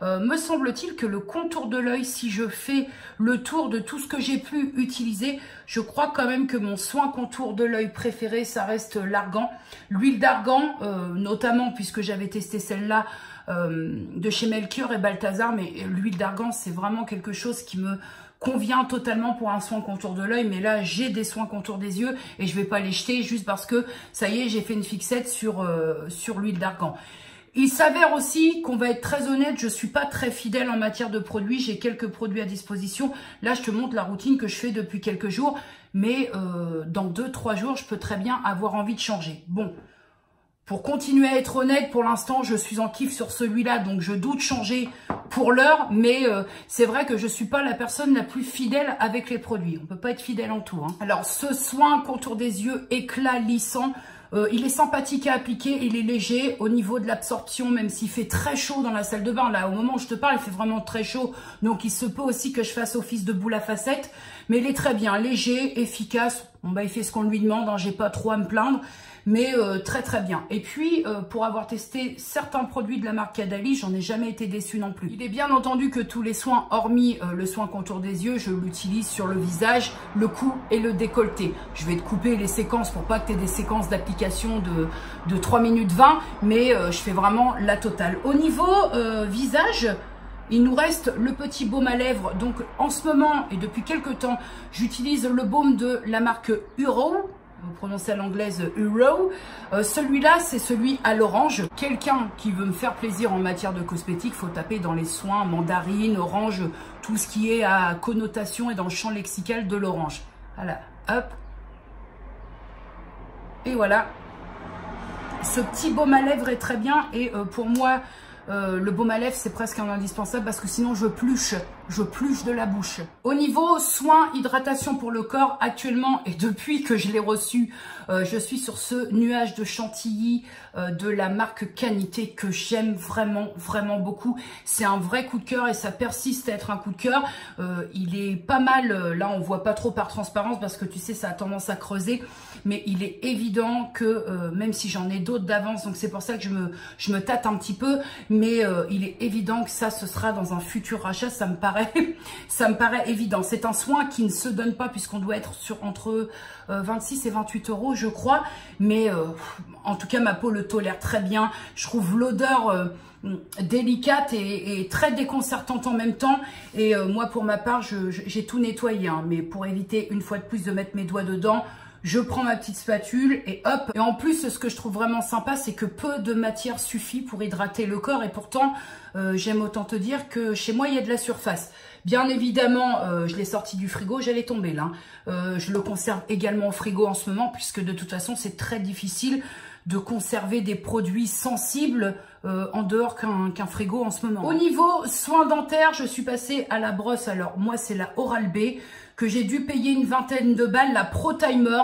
me semble-t-il que le contour de l'œil, si je fais le tour de tout ce que j'ai pu utiliser, je crois quand même que mon soin contour de l'œil préféré, ça reste l'argan. L'huile d'argan, notamment, puisque j'avais testé celle-là de chez Melchior et Balthazar, mais l'huile d'argan, c'est vraiment quelque chose qui me convient totalement pour un soin contour de l'œil. Mais là, j'ai des soins contour des yeux et je vais pas les jeter juste parce que, ça y est, j'ai fait une fixette sur l'huile d'argan. Il s'avère aussi qu'on va être très honnête, je suis pas très fidèle en matière de produits. J'ai quelques produits à disposition. Là, je te montre la routine que je fais depuis quelques jours. Mais dans 2-3 jours, je peux très bien avoir envie de changer. Bon, pour continuer à être honnête, pour l'instant, je suis en kiff sur celui-là. Donc, je doute changer pour l'heure. Mais c'est vrai que je suis pas la personne la plus fidèle avec les produits. On peut pas être fidèle en tout. Hein. Alors, ce soin contour des yeux, éclat lissant. Il est sympathique à appliquer, il est léger au niveau de l'absorption, même s'il fait très chaud dans la salle de bain. Là, au moment où je te parle, il fait vraiment très chaud. Donc, il se peut aussi que je fasse office de boule à facettes. Mais il est très bien, léger, efficace. Bon, bah, il fait ce qu'on lui demande, hein, j'ai pas trop à me plaindre. Mais très très bien. Et puis, pour avoir testé certains produits de la marque Cadalis, j'en ai jamais été déçue non plus. Il est bien entendu que tous les soins, hormis le soin contour des yeux, je l'utilise sur le visage, le cou et le décolleté. Je vais te couper les séquences pour pas que tu aies des séquences d'application de 3 minutes 20, mais je fais vraiment la totale. Au niveau visage, il nous reste le petit baume à lèvres. Donc en ce moment et depuis quelques temps, j'utilise le baume de la marque Hero. Vous prononcez à l'anglaise Hero. Celui-là, c'est celui à l'orange. Quelqu'un qui veut me faire plaisir en matière de cosmétique, faut taper dans les soins mandarine, orange, tout ce qui est à connotation et dans le champ lexical de l'orange. Voilà, hop. Et voilà. Ce petit baume à lèvres est très bien et pour moi, le baume à lèvres, c'est presque un indispensable parce que sinon je pluche de la bouche. Au niveau soins, hydratation pour le corps, actuellement et depuis que je l'ai reçu, je suis sur ce nuage de chantilly de la marque Canité que j'aime vraiment, vraiment beaucoup. C'est un vrai coup de cœur et ça persiste à être un coup de cœur. Il est pas mal, là on voit pas trop par transparence parce que tu sais ça a tendance à creuser, mais il est évident que même si j'en ai d'autres d'avance, donc c'est pour ça que je me tâte un petit peu, mais il est évident que ça ce sera dans un futur rachat, ça me paraît évident. C'est un soin qui ne se donne pas puisqu'on doit être sur entre 26 et 28 euros je crois, mais en tout cas ma peau le tolère très bien. Je trouve l'odeur délicate et très déconcertante en même temps et moi pour ma part j'ai tout nettoyé hein, mais pour éviter une fois de plus de mettre mes doigts dedans, je prends ma petite spatule et hop. Et en plus, ce que je trouve vraiment sympa, c'est que peu de matière suffit pour hydrater le corps. Et pourtant, j'aime autant te dire que chez moi, il y a de la surface. Bien évidemment, je l'ai sorti du frigo, j'allais tomber là. Je le conserve également au frigo en ce moment, puisque de toute façon, c'est très difficile de conserver des produits sensibles en dehors qu'un frigo en ce moment. Au niveau soins dentaires, je suis passée à la brosse. Alors moi, c'est la Oral-B que j'ai dû payer une vingtaine de balles, la Pro Timer.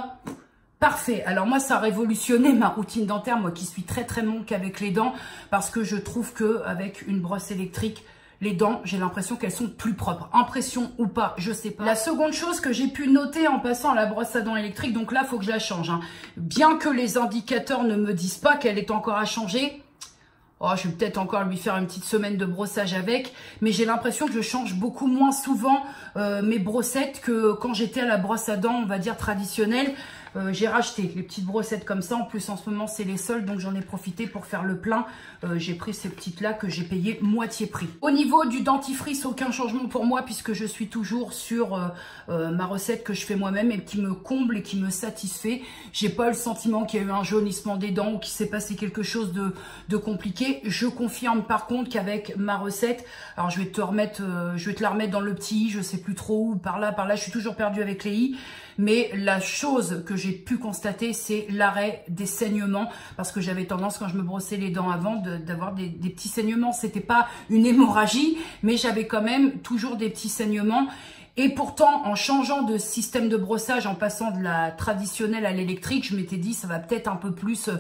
Parfait. Alors moi, ça a révolutionné ma routine dentaire, moi qui suis très manque avec les dents, parce que je trouve que avec une brosse électrique, les dents, j'ai l'impression qu'elles sont plus propres. Impression ou pas, je sais pas. La seconde chose que j'ai pu noter en passant à la brosse à dents électrique, donc là, il faut que je la change. Hein. Bien que les indicateurs ne me disent pas qu'elle est encore à changer, oh, je vais peut-être encore lui faire une petite semaine de brossage avec, mais j'ai l'impression que je change beaucoup moins souvent mes brossettes que quand j'étais à la brosse à dents, on va dire traditionnelle. J'ai racheté les petites brossettes comme ça. En plus, en ce moment, c'est les soldes, donc j'en ai profité pour faire le plein. J'ai pris ces petites-là que j'ai payé moitié prix. Au niveau du dentifrice, aucun changement pour moi puisque je suis toujours sur ma recette que je fais moi-même et qui me comble et qui me satisfait. J'ai pas le sentiment qu'il y a eu un jaunissement des dents ou qu'il s'est passé quelque chose de compliqué. Je confirme par contre qu'avec ma recette, alors je vais te la remettre dans le petit i, je sais plus trop où, par là, je suis toujours perdue avec les i. Mais la chose que j'ai pu constater, c'est l'arrêt des saignements. Parce que j'avais tendance, quand je me brossais les dents avant, d'avoir des petits saignements. C'était pas une hémorragie, mais j'avais quand même toujours des petits saignements. Et pourtant, en changeant de système de brossage, en passant de la traditionnelle à l'électrique, je m'étais dit, ça va peut-être un peu plus...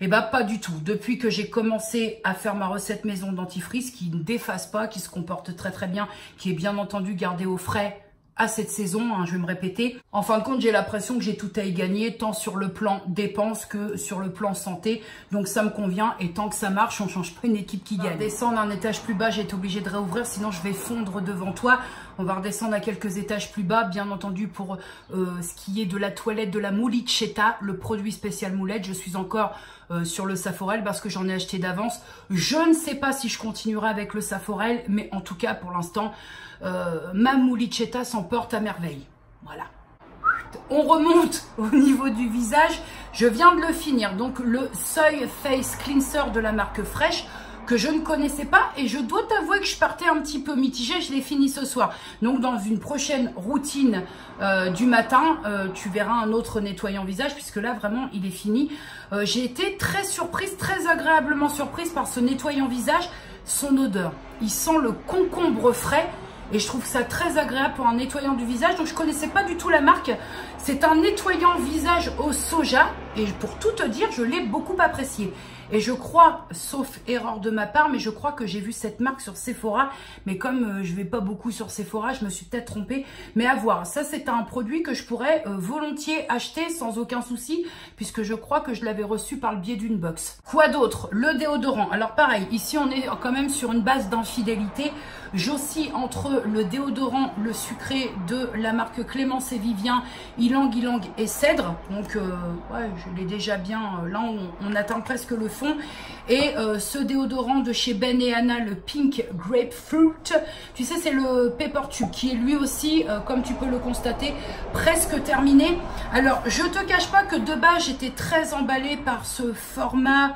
Eh ben pas du tout. Depuis que j'ai commencé à faire ma recette maison dentifrice, qui ne déface pas, qui se comporte très bien, qui est bien entendu gardée au frais, à cette saison, hein, je vais me répéter. En fin de compte, j'ai l'impression que j'ai tout à y gagner, tant sur le plan dépenses que sur le plan santé. Donc ça me convient et tant que ça marche, on ne change pas une équipe qui gagne. Descendre un étage plus bas, j'ai été obligée de réouvrir, sinon je vais fondre devant toi. On va redescendre à quelques étages plus bas, bien entendu pour ce qui est de la toilette de la Moulichetta, le produit spécial moulette. Je suis encore sur le Saforel parce que j'en ai acheté d'avance. Je ne sais pas si je continuerai avec le Saforel, mais en tout cas pour l'instant, ma Moulichetta s'en porte à merveille. Voilà. On remonte au niveau du visage. Je viens de le finir. Donc le Soy Face Cleanser de la marque Fresh, que je ne connaissais pas et je dois t'avouer que je partais un petit peu mitigée. Je l'ai fini ce soir. Donc dans une prochaine routine du matin, tu verras un autre nettoyant visage puisque là vraiment il est fini. J'ai été très surprise, très agréablement surprise par ce nettoyant visage. Son odeur, il sent le concombre frais. Et je trouve ça très agréable pour un nettoyant du visage. Donc je ne connaissais pas du tout la marque. C'est un nettoyant visage au soja. Et pour tout te dire, je l'ai beaucoup apprécié. Et je crois, sauf erreur de ma part, mais je crois que j'ai vu cette marque sur Sephora. Mais comme je ne vais pas beaucoup sur Sephora, je me suis peut-être trompée. Mais à voir, ça c'est un produit que je pourrais volontiers acheter sans aucun souci. Puisque je crois que je l'avais reçu par le biais d'une box. Quoi d'autre? Le déodorant. Alors pareil, ici on est quand même sur une base d'infidélité. J'oscille entre le déodorant, le sucré de la marque Clémence et Vivien, Ylang Ylang et Cèdre. Donc ouais, je l'ai déjà bien, là on atteint presque le fond. Et ce déodorant de chez Ben & Anna, le Pink Grapefruit, tu sais c'est le Pepper Tube qui est lui aussi, comme tu peux le constater, presque terminé. Alors je te cache pas que de base j'étais très emballée par ce format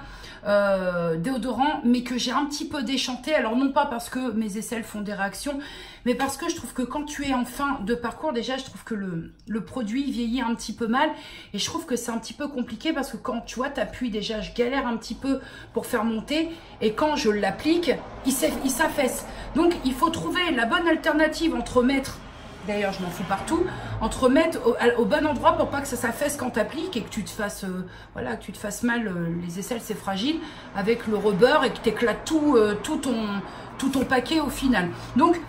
déodorant, mais que j'ai un petit peu déchanté. Alors non pas parce que mes aisselles font des réactions, mais parce que je trouve que quand tu es en fin de parcours, déjà je trouve que le produit vieillit un petit peu mal et je trouve que c'est un petit peu compliqué parce que quand tu vois t'appuies, déjà je galère un petit peu pour faire monter et quand je l'applique il s'affaisse. Donc il faut trouver la bonne alternative entre mettre, d'ailleurs je m'en fous partout, entre mettre au bon endroit pour pas que ça s'affaisse quand tu appliques et que tu te fasses voilà, que tu te fasses mal, les aisselles c'est fragile, avec le rebord et que tu éclates tout ton paquet au final. Donc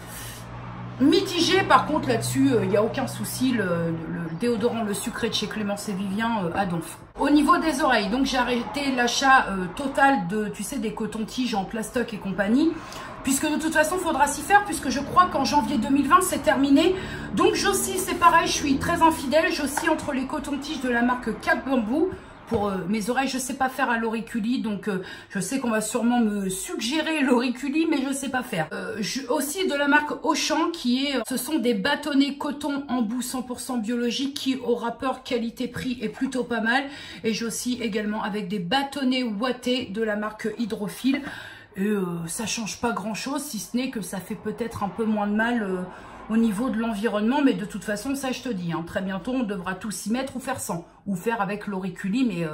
mitigé par contre là-dessus, il n'y a aucun souci, le déodorant, le sucré de chez Clémence et Vivien à donf. Au niveau des oreilles, donc j'ai arrêté l'achat total de, tu sais, des cotons-tiges en plastoc et compagnie, puisque de toute façon, il faudra s'y faire, puisque je crois qu'en janvier 2020, c'est terminé. Donc j'oscille, c'est pareil, je suis très infidèle, j'oscille entre les cotons-tiges de la marque Cap Bambou. Pour mes oreilles, je sais pas faire à l'auriculi, donc je sais qu'on va sûrement me suggérer l'auriculi, mais je sais pas faire. Aussi de la marque Auchan, qui est, ce sont des bâtonnets coton embout 100% biologique, qui au rapport qualité-prix est plutôt pas mal. Et j'oscille également avec des bâtonnets ouatés de la marque Hydrophile. Et ça change pas grand chose, si ce n'est que ça fait peut-être un peu moins de mal au niveau de l'environnement, mais de toute façon, ça je te dis, hein, très bientôt on devra tous s'y mettre ou faire sans, ou faire avec l'auriculi, mais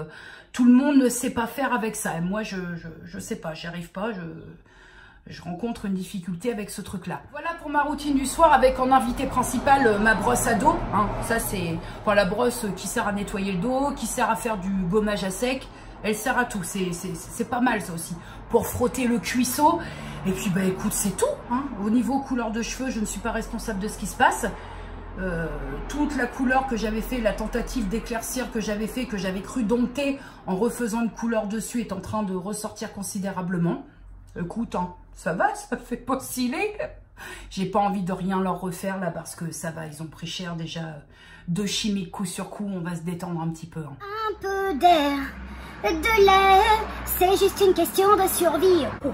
tout le monde ne sait pas faire avec ça. Et moi, je sais pas, j'y arrive pas, je rencontre une difficulté avec ce truc-là. Voilà pour ma routine du soir avec en invité principal ma brosse à dos. Hein. Ça, c'est la brosse qui sert à nettoyer le dos, qui sert à faire du gommage à sec. Elle sert à tout. C'est pas mal ça aussi. Pour frotter le cuisseau. Et puis, bah écoute, c'est tout. Hein. Au niveau couleur de cheveux, je ne suis pas responsable de ce qui se passe. Toute la couleur que j'avais fait, la tentative d'éclaircir que j'avais fait, que j'avais cru dompter en refaisant une couleur dessus, est en train de ressortir considérablement. Écoute, hein, ça va, ça fait pas osciller. J'ai pas envie de rien leur refaire là parce que ça va, ils ont pris cher déjà. De chimique coup sur coup, on va se détendre un petit peu. Hein. Un peu d'air, de l'air, c'est juste une question de survie. Oh.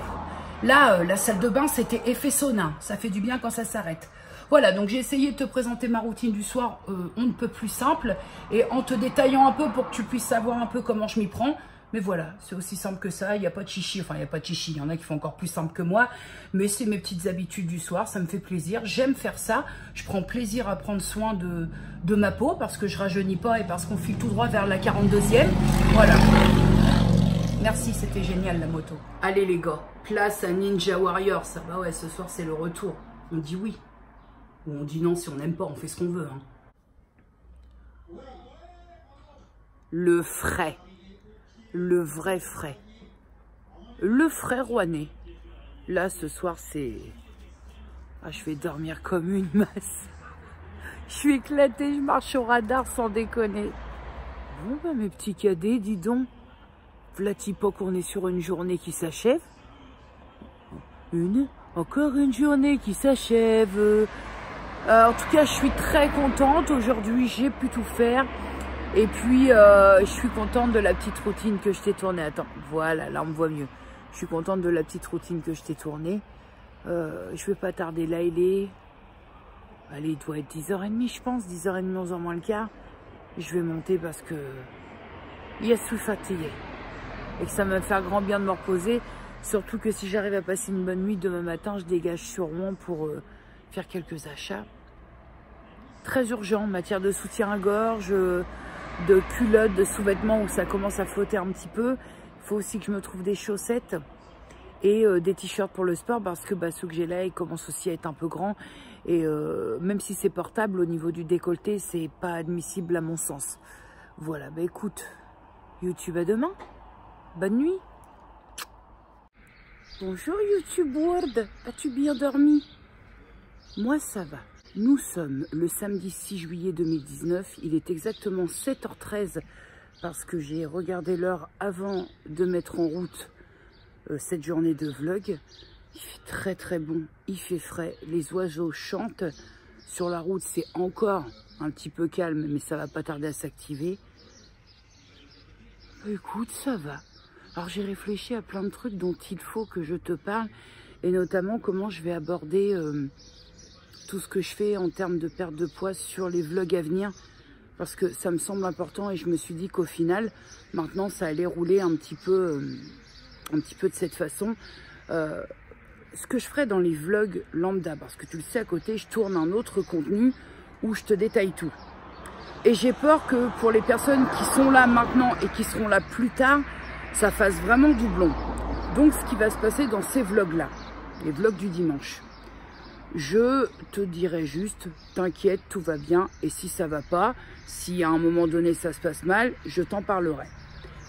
Là, la salle de bain, c'était effet sauna. Ça fait du bien quand ça s'arrête. Voilà, donc j'ai essayé de te présenter ma routine du soir, on ne peut plus simple, et en te détaillant un peu pour que tu puisses savoir un peu comment je m'y prends. Mais voilà, c'est aussi simple que ça, il n'y a pas de chichi, enfin il n'y a pas de chichi, il y en a qui font encore plus simple que moi, mais c'est mes petites habitudes du soir, ça me fait plaisir, j'aime faire ça, je prends plaisir à prendre soin de ma peau, parce que je rajeunis pas et parce qu'on file tout droit vers la 42e, voilà. Merci, c'était génial la moto. Allez les gars, place à Ninja Warrior, ça bah ouais, ce soir c'est le retour, on dit oui, ou on dit non si on n'aime pas, on fait ce qu'on veut. Hein. Le frais. Le vrai frais. Le frais rouennais. Là, ce soir, c'est... Ah, je vais dormir comme une masse. Je suis éclatée, je marche au radar sans déconner. Bon, bah, mes petits cadets, dis donc. V'là-t-il pas qu'on est sur une journée qui s'achève? Encore une journée qui s'achève. En tout cas, je suis très contente. Aujourd'hui, j'ai pu tout faire. Et puis, je suis contente de la petite routine que je t'ai tournée. Attends, voilà, là, on me voit mieux. Je suis contente de la petite routine que je t'ai tournée. Je vais pas tarder. Là, il est... Allez, il doit être 10h30, je pense. 10h30, 11h moins le quart. Je vais monter parce que... je suis fatiguée. Et que ça va me faire grand bien de me reposer. Surtout que si j'arrive à passer une bonne nuit, demain matin, je dégage sur Rouen pour faire quelques achats. Très urgent, matière de soutien-gorge... de culottes, de sous-vêtements où ça commence à flotter un petit peu. Il faut aussi que je me trouve des chaussettes et des t-shirts pour le sport parce que bah, ceux que j'ai là, ils commencent aussi à être un peu grands. Et même si c'est portable, au niveau du décolleté, c'est pas admissible à mon sens. Voilà, bah écoute, YouTube à demain. Bonne nuit. Bonjour YouTube World, as-tu bien dormi? Moi ça va. Nous sommes le samedi 6 juillet 2019, il est exactement 7h13 parce que j'ai regardé l'heure avant de mettre en route cette journée de vlog. Il fait très très bon, il fait frais, les oiseaux chantent. Sur la route c'est encore un petit peu calme mais ça va pas tarder à s'activer. Écoute, ça va. Alors j'ai réfléchi à plein de trucs dont il faut que je te parle et notamment comment je vais aborder... tout ce que je fais en termes de perte de poids sur les vlogs à venir parce que ça me semble important et je me suis dit qu'au final maintenant ça allait rouler un petit peu de cette façon. Ce que je ferai dans les vlogs lambda, parce que tu le sais, à côté je tourne un autre contenu où je te détaille tout et j'ai peur que pour les personnes qui sont là maintenant et qui seront là plus tard, ça fasse vraiment doublon. Donc ce qui va se passer dans ces vlogs là, les vlogs du dimanche, je te dirai juste, t'inquiète, tout va bien. Et si ça va pas, si à un moment donné ça se passe mal, je t'en parlerai.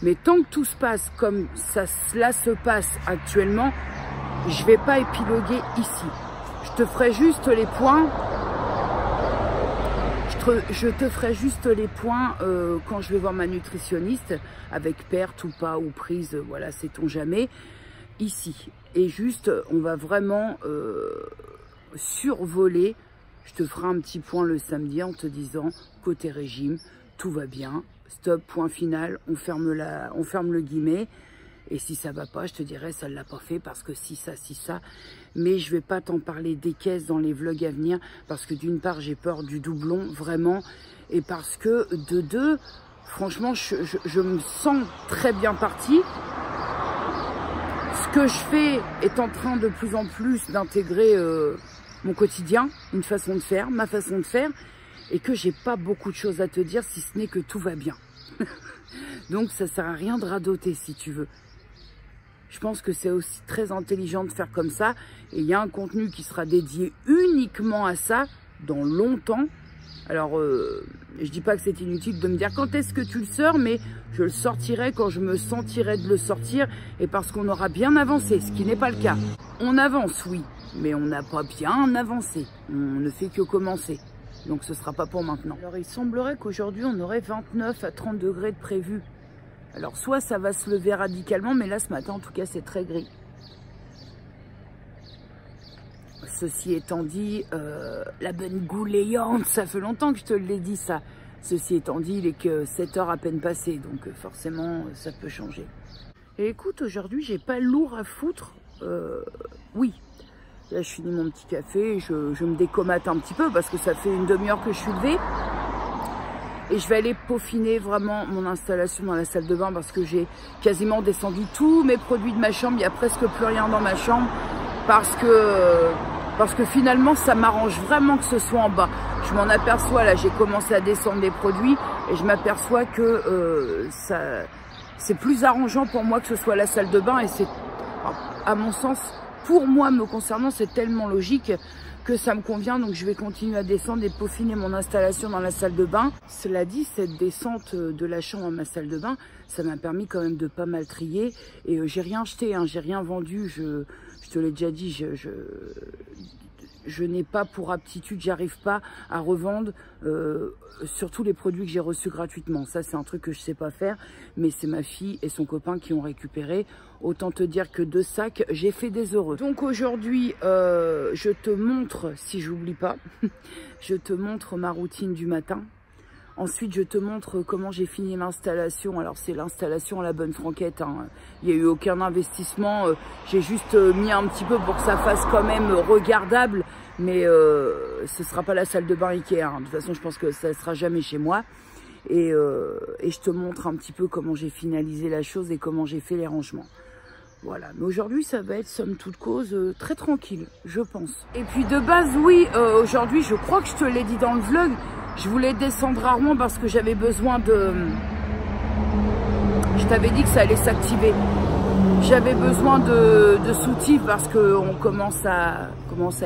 Mais tant que tout se passe comme cela se passe actuellement, je vais pas épiloguer ici. Je te ferai juste les points. Je te ferai juste les points quand je vais voir ma nutritionniste, avec perte ou pas, ou prise, voilà, sait-on jamais, ici. Et juste, on va vraiment... survoler, je te ferai un petit point le samedi en te disant côté régime, tout va bien, stop, point final, on ferme le guillemet et si ça va pas, je te dirai ça l'a pas fait parce que si ça, mais je vais pas t'en parler des caisses dans les vlogs à venir parce que d'une part j'ai peur du doublon vraiment et parce que de deux, franchement je me sens très bien partie. Ce que je fais est en train de plus en plus d'intégrer mon quotidien, une façon de faire, ma façon de faire, et que j'ai pas beaucoup de choses à te dire si ce n'est que tout va bien. Donc ça sert à rien de radoter si tu veux. Je pense que c'est aussi très intelligent de faire comme ça. Et il y a un contenu qui sera dédié uniquement à ça dans longtemps. Alors, je dis pas que c'est inutile de me dire quand est-ce que tu le sors, mais je le sortirai quand je me sentirai de le sortir et parce qu'on aura bien avancé, ce qui n'est pas le cas. On avance, oui, mais on n'a pas bien avancé. On ne fait que commencer. Donc ce sera pas pour maintenant. Alors il semblerait qu'aujourd'hui on aurait 29 à 30 degrés de prévu. Alors soit ça va se lever radicalement, mais là ce matin en tout cas c'est très gris. Ceci étant dit, la bonne gouléante, ça fait longtemps que je te l'ai dit ça. Ceci étant dit, il est que 7 heures à peine passées, donc forcément ça peut changer. Et écoute, aujourd'hui j'ai pas lourd à foutre. Oui, là je finis mon petit café, je me décomate un petit peu parce que ça fait une demi-heure que je suis levée. Et je vais aller peaufiner vraiment mon installation dans la salle de bain parce que j'ai quasiment descendu tous mes produits de ma chambre. Il n'y a presque plus rien dans ma chambre parce que finalement ça m'arrange vraiment que ce soit en bas. Je m'en aperçois, là j'ai commencé à descendre des produits et je m'aperçois que c'est plus arrangeant pour moi que ce soit la salle de bain. Et c'est, à mon sens, pour moi me concernant, c'est tellement logique que ça me convient, donc je vais continuer à descendre et peaufiner mon installation dans la salle de bain. Cela dit, cette descente de la chambre à ma salle de bain, ça m'a permis quand même de pas mal trier. Et j'ai rien jeté, hein, j'ai rien vendu, je te l'ai déjà dit, je n'ai pas pour aptitude, j'arrive pas à revendre surtout les produits que j'ai reçus gratuitement. Ça, c'est un truc que je sais pas faire, mais c'est ma fille et son copain qui ont récupéré. Autant te dire que 2 sacs, j'ai fait des heureux. Donc aujourd'hui, je te montre, si j'oublie pas, je te montre ma routine du matin. Ensuite, je te montre comment j'ai fini l'installation. Alors, c'est l'installation à la bonne franquette, hein. Il n'y a eu aucun investissement. J'ai juste mis un petit peu pour que ça fasse quand même regardable. Mais ce ne sera pas la salle de bain Ikea, hein. De toute façon, je pense que ça ne sera jamais chez moi. Et je te montre un petit peu comment j'ai finalisé la chose et comment j'ai fait les rangements. Voilà, mais aujourd'hui ça va être somme toute cause très tranquille, je pense. Et puis de base, oui, aujourd'hui, je crois que je te l'ai dit dans le vlog, je voulais descendre à Rouen parce que j'avais besoin de... Je t'avais dit que ça allait s'activer. J'avais besoin de soutifs parce qu'on commence à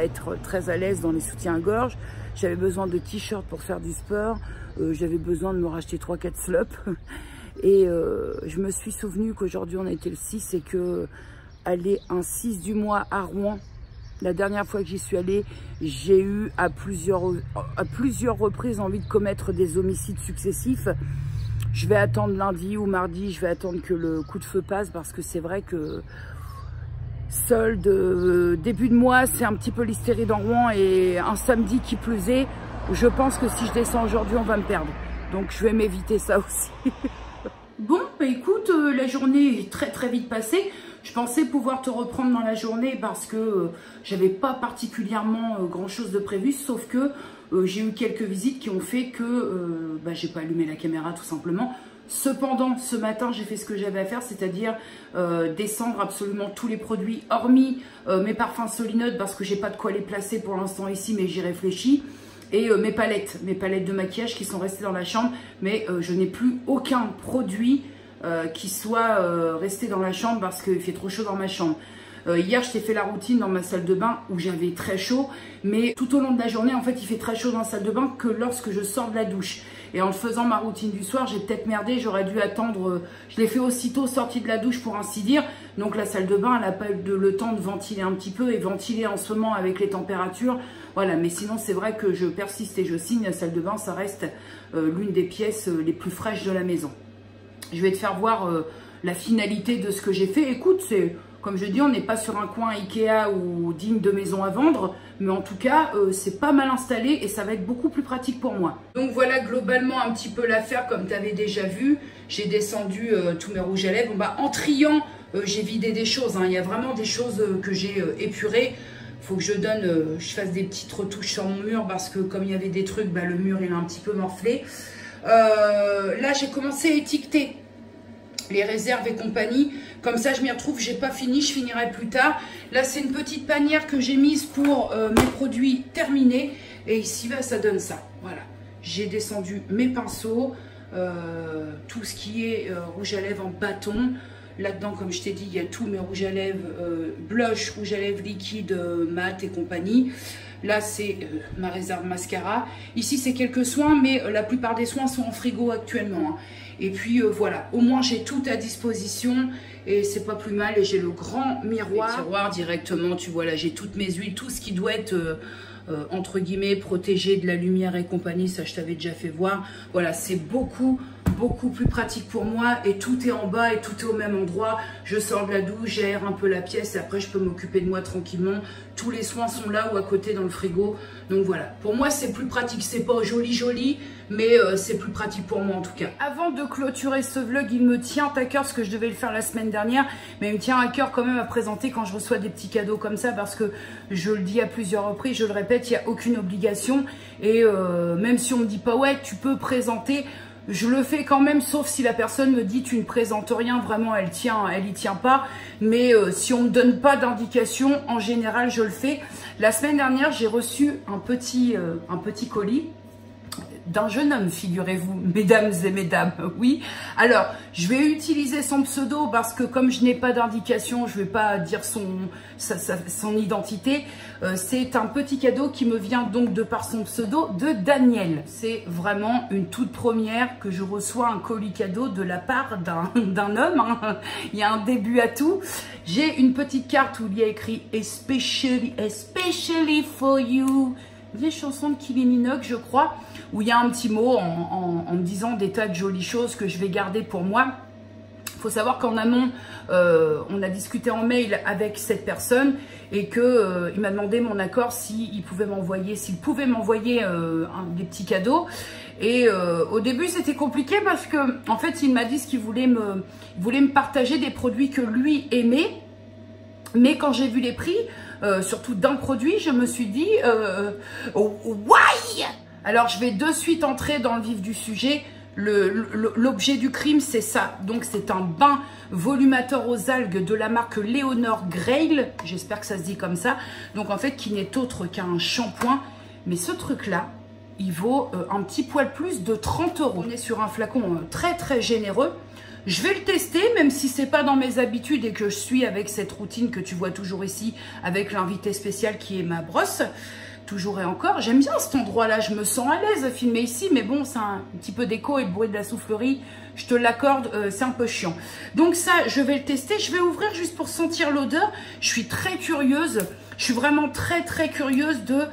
être très à l'aise dans les soutiens-gorge. J'avais besoin de t-shirts pour faire du sport. J'avais besoin de me racheter 3-4 slops. Et je me suis souvenu qu'aujourd'hui on était le 6 et que aller un 6 du mois à Rouen, la dernière fois que j'y suis allée, j'ai eu à plusieurs reprises envie de commettre des homicides successifs. Je vais attendre lundi ou mardi, je vais attendre que le coup de feu passe parce que c'est vrai que solde, début de mois, c'est un petit peu l'hystérie dans Rouen et un samedi qui plus est, je pense que si je descends aujourd'hui, on va me perdre. Donc je vais m'éviter ça aussi. Bon, bah écoute, la journée est très vite passée. Je pensais pouvoir te reprendre dans la journée parce que j'avais pas particulièrement grand chose de prévu, sauf que j'ai eu quelques visites qui ont fait que j'ai pas allumé la caméra tout simplement. Cependant, ce matin, j'ai fait ce que j'avais à faire, c'est-à-dire descendre absolument tous les produits, hormis mes parfums Solinode parce que j'ai pas de quoi les placer pour l'instant ici, mais j'y réfléchis. Et mes palettes de maquillage qui sont restées dans la chambre, mais je n'ai plus aucun produit qui soit resté dans la chambre parce qu'il fait trop chaud dans ma chambre. Hier, je t'ai fait la routine dans ma salle de bain où j'avais très chaud, mais tout au long de la journée, en fait, il fait très chaud dans la salle de bain que lorsque je sors de la douche. Et en faisant ma routine du soir, j'ai peut-être merdé, j'aurais dû attendre, je l'ai fait aussitôt sortie de la douche pour ainsi dire. Donc la salle de bain, elle n'a pas eu le temps de ventiler un petit peu et ventiler en ce moment avec les températures. Voilà, mais sinon c'est vrai que je persiste et je signe, la salle de bain, ça reste l'une des pièces les plus fraîches de la maison. Je vais te faire voir la finalité de ce que j'ai fait. Écoute, c'est... Comme je dis, on n'est pas sur un coin Ikea ou digne de maison à vendre, mais en tout cas, c'est pas mal installé et ça va être beaucoup plus pratique pour moi. Donc voilà globalement un petit peu l'affaire comme tu avais déjà vu. J'ai descendu tous mes rouges à lèvres. Bon, bah, en triant, j'ai vidé des choses, hein. Il y a vraiment des choses que j'ai épurées. Il faut que je fasse des petites retouches sur mon mur parce que comme il y avait des trucs, bah, le mur il est un petit peu morflé. Là, j'ai commencé à étiqueter les réserves et compagnie Comme ça, je m'y retrouve, j'ai pas fini, je finirai plus tard. Là, c'est une petite panière que j'ai mise pour mes produits terminés. Et ici, là, ça donne ça. Voilà. J'ai descendu mes pinceaux, tout ce qui est rouge à lèvres en bâton. Là-dedans, comme je t'ai dit, il y a tous mes rouges à lèvres, blush, rouge à lèvres liquide, mat et compagnie. Là, c'est ma réserve mascara. Ici, c'est quelques soins, mais la plupart des soins sont en frigo actuellement. Hein. Et puis, voilà, au moins, j'ai tout à disposition et c'est pas plus mal. Et j'ai le grand miroir. Le tiroir directement, tu vois, là, j'ai toutes mes huiles, tout ce qui doit être... entre guillemets, protégé de la lumière et compagnie, ça je t'avais déjà fait voir. Voilà, c'est beaucoup plus pratique pour moi et tout est en bas et tout est au même endroit. Je sors de la douche, j'aère un peu la pièce et après je peux m'occuper de moi tranquillement. Tous les soins sont là ou à côté dans le frigo. Donc voilà, pour moi c'est plus pratique, c'est pas joli, mais c'est plus pratique pour moi en tout cas. Avant de clôturer ce vlog, il me tient à cœur, ce que je devais le faire la semaine dernière, mais il me tient à cœur quand même à présenter quand je reçois des petits cadeaux comme ça, parce que je le dis à plusieurs reprises, je le répète, il n'y a aucune obligation et même si on me dit pas ouais tu peux présenter, je le fais quand même, sauf si la personne me dit tu ne présentes rien, vraiment elle y tient pas. Mais si on me donne pas d'indication, en général je le fais. La semaine dernière j'ai reçu un petit colis d'un jeune homme, figurez-vous, mesdames et mesdames, oui. Alors, je vais utiliser son pseudo parce que comme je n'ai pas d'indication, je ne vais pas dire son identité. C'est un petit cadeau qui me vient donc de par son pseudo de Daniel. C'est vraiment une toute première que je reçois un colis cadeau de la part d'un homme. Hein. Il y a un début à tout. J'ai une petite carte où il y a écrit « Especially for you ». Des chansons de Kylie Minogue, je crois, où il y a un petit mot en me disant des tas de jolies choses que je vais garder pour moi. Il faut savoir qu'en amont, on a discuté en mail avec cette personne et qu'il m'a demandé mon accord s'il pouvait m'envoyer des petits cadeaux. Et au début, c'était compliqué parce que en fait, il m'a dit qu'il voulait me partager des produits que lui aimait. Mais quand j'ai vu les prix, surtout d'un produit, je me suis dit why. Alors je vais de suite entrer dans le vif du sujet. L'objet du crime, c'est ça. Donc c'est un bain volumateur aux algues de la marque Leonor Grail. J'espère que ça se dit comme ça. Donc en fait, qui n'est autre qu'un shampoing. Mais ce truc-là, il vaut un petit poil plus de 30 €. On est sur un flacon très généreux. Je vais le tester, même si c'est pas dans mes habitudes et que je suis avec cette routine que tu vois toujours ici, avec l'invité spécial qui est ma brosse. Toujours et encore. J'aime bien cet endroit-là, je me sens à l'aise à filmer ici, mais bon, c'est un petit peu d'écho et le bruit de la soufflerie, je te l'accorde, c'est un peu chiant. Donc ça, je vais le tester, je vais ouvrir juste pour sentir l'odeur. Je suis très curieuse, je suis vraiment très curieuse de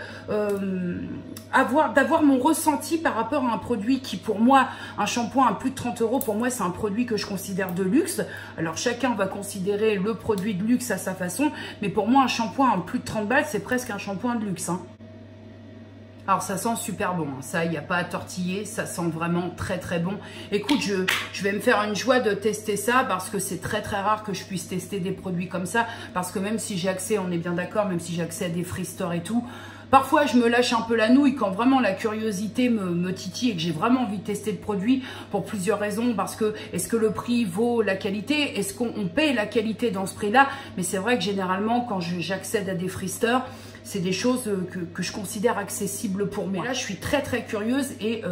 d'avoir mon ressenti par rapport à un produit qui, pour moi, un shampoing à plus de 30 €, pour moi, c'est un produit que je considère de luxe. Alors, chacun va considérer le produit de luxe à sa façon, mais pour moi, un shampoing à plus de 30 balles, c'est presque un shampoing de luxe, hein. Alors ça sent super bon, hein. Ça il n'y a pas à tortiller, ça sent vraiment très bon. Écoute, je vais me faire une joie de tester ça parce que c'est très rare que je puisse tester des produits comme ça. Parce que même si j'ai accès, on est bien d'accord, même si j'ai accès à des free stores et tout, parfois je me lâche un peu la nouille quand vraiment la curiosité me titille et que j'ai vraiment envie de tester le produit pour plusieurs raisons. Parce que est-ce que le prix vaut la qualité? Est-ce qu'on paye la qualité dans ce prix-là? Mais c'est vrai que généralement quand j'accède à des free stores, c'est des choses que je considère accessibles pour moi. Là, je suis très curieuse et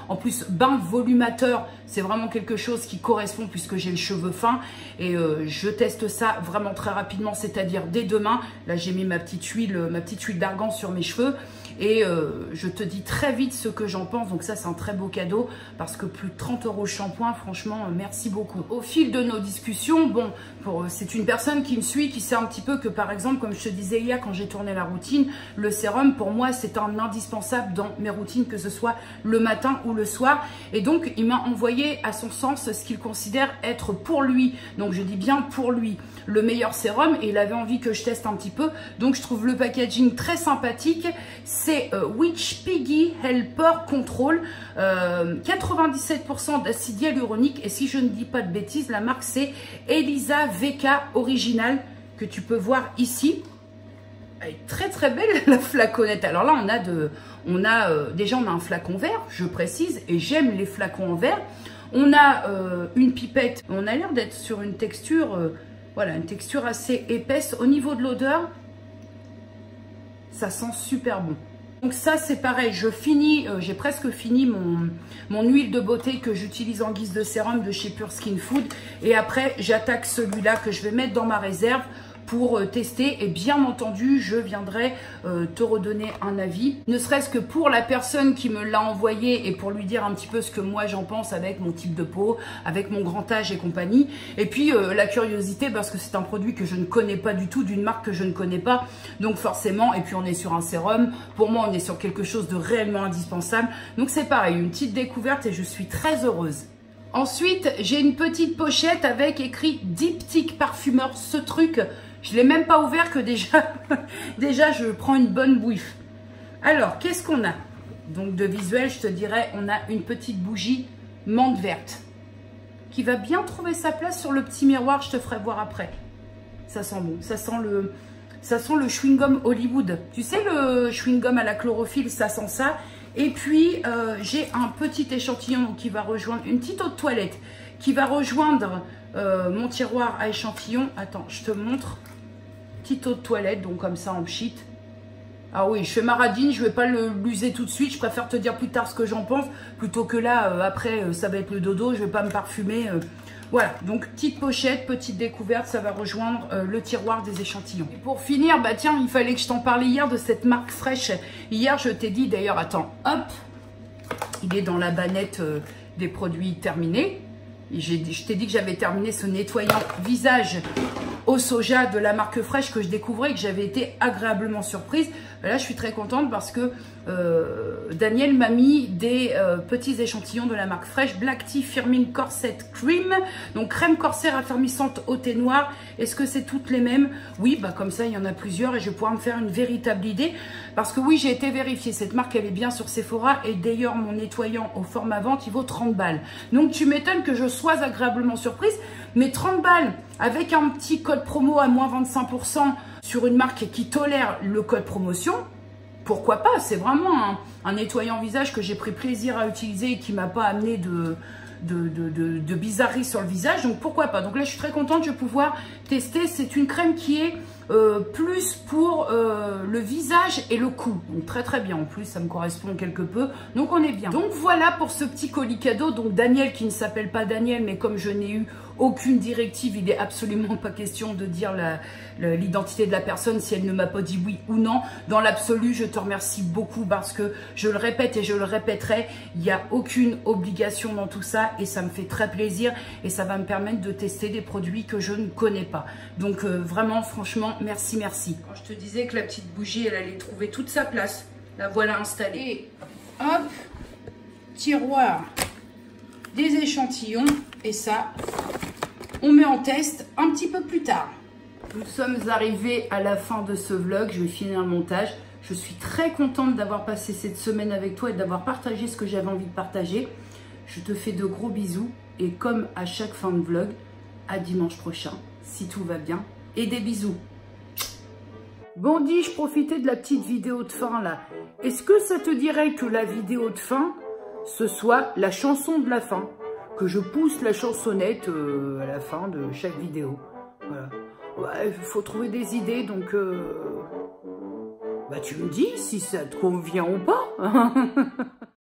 en plus, bain volumateur, c'est vraiment quelque chose qui correspond puisque j'ai le cheveu fin et je teste ça vraiment très rapidement, c'est-à-dire dès demain. Là, j'ai mis ma petite huile d'argan sur mes cheveux et je te dis très vite ce que j'en pense. Donc ça, c'est un très beau cadeau parce que plus de 30 € shampoing, franchement, merci beaucoup. Au fil de nos discussions, bon, c'est une personne qui me suit, qui sait un petit peu que par exemple, comme je te disais hier quand j'ai tourné la routine, le sérum pour moi c'est un indispensable dans mes routines, que ce soit le matin ou le soir. Et donc il m'a envoyé à son sens ce qu'il considère être pour lui, donc je dis bien pour lui, le meilleur sérum et il avait envie que je teste un petit peu. Donc je trouve le packaging très sympathique. C'est Witch Piggy Helper Control, 97% d'acide hyaluronique et si je ne dis pas de bêtises, la marque c'est Elisa VK Original que tu peux voir ici. Elle est très belle la flaconnette. Alors là déjà on a un flacon vert, je précise, et j'aime les flacons en verre. On a une pipette, on a l'air d'être sur une texture, voilà, une texture assez épaisse. Au niveau de l'odeur, ça sent super bon. Donc ça c'est pareil, je finis, j'ai presque fini mon huile de beauté que j'utilise en guise de sérum de chez Pure Skin Food. Et après j'attaque celui-là que je vais mettre dans ma réserve pour tester, et bien entendu je viendrai te redonner un avis, ne serait-ce que pour la personne qui me l'a envoyé et pour lui dire un petit peu ce que moi j'en pense avec mon type de peau, avec mon grand âge et compagnie, et puis la curiosité parce que c'est un produit que je ne connais pas du tout, d'une marque que je ne connais pas, donc forcément, et puis on est sur un sérum, pour moi on est sur quelque chose de réellement indispensable, donc c'est pareil, une petite découverte et je suis très heureuse. Ensuite, j'ai une petite pochette avec écrit Diptyque Parfumeur. Ce truc, je ne l'ai même pas ouvert que déjà je prends une bonne bouffe. Alors, qu'est-ce qu'on a? Donc de visuel, je te dirais, on a une petite bougie menthe verte qui va bien trouver sa place sur le petit miroir, je te ferai voir après. Ça sent bon, ça sent le chewing-gum Hollywood. Tu sais, le chewing-gum à la chlorophylle, ça sent ça. Et puis, j'ai un petit échantillon qui va rejoindre, une petite eau de toilette, qui va rejoindre mon tiroir à échantillons. Attends, je te montre. Petite eau de toilette, donc comme ça en pchit. Ah oui, je fais ma radine, je ne vais pas l'user tout de suite. Je préfère te dire plus tard ce que j'en pense, plutôt que là, après, ça va être le dodo, je ne vais pas me parfumer. Voilà, donc petite pochette, petite découverte, ça va rejoindre le tiroir des échantillons. Et pour finir, bah tiens, il fallait que je t'en parle hier de cette marque Fresh. Hier, je t'ai dit, d'ailleurs, attends, hop, il est dans la bannette des produits terminés. Je t'ai dit que j'avais terminé ce nettoyant visage au soja de la marque Fresh que je découvrais et que j'avais été agréablement surprise. Là, je suis très contente parce que Daniel m'a mis des petits échantillons de la marque Fresh Black Tea Firming Corset Cream. Donc, crème corset raffermissante au thé noir. Est-ce que c'est toutes les mêmes? Oui, bah comme ça, il y en a plusieurs et je vais pouvoir me faire une véritable idée. Parce que oui, j'ai été vérifiée. Cette marque, elle est bien sur Sephora. Et d'ailleurs, mon nettoyant au format vente, il vaut 30 balles. Donc, tu m'étonnes que je sois agréablement surprise. Mais 30 balles avec un petit code promo à moins 25% sur une marque qui tolère le code promotion, pourquoi pas? C'est vraiment un nettoyant visage que j'ai pris plaisir à utiliser et qui ne m'a pas amené de bizarreries sur le visage. Donc pourquoi pas? Donc là, je suis très contente, je vais pouvoir tester. C'est une crème qui est plus pour le visage et le cou. Donc très très bien. En plus, ça me correspond quelque peu. Donc on est bien. Donc voilà pour ce petit colis cadeau. Donc Daniel, qui ne s'appelle pas Daniel, mais comme je n'ai eu aucune directive, il n'est absolument pas question de dire l'identité de la personne si elle ne m'a pas dit oui ou non. Dans l'absolu, je te remercie beaucoup parce que je le répète et je le répéterai, il n'y a aucune obligation dans tout ça et ça me fait très plaisir et ça va me permettre de tester des produits que je ne connais pas. Donc vraiment, franchement, merci, merci. Quand je te disais que la petite bougie, elle allait trouver toute sa place, la voilà installée. Et hop, tiroir des échantillons et ça, on met en test un petit peu plus tard. Nous sommes arrivés à la fin de ce vlog, je vais finir le montage. Je suis très contente d'avoir passé cette semaine avec toi et d'avoir partagé ce que j'avais envie de partager. Je te fais de gros bisous et comme à chaque fin de vlog, à dimanche prochain, si tout va bien, et des bisous. Bon, dis, je profitais de la petite vidéo de fin là. Est-ce que ça te dirait que la vidéo de fin, ce soit la chanson de la fin? Que je pousse la chansonnette à la fin de chaque vidéo. Voilà. Ouais, il faut trouver des idées, donc bah tu me dis si ça te convient ou pas.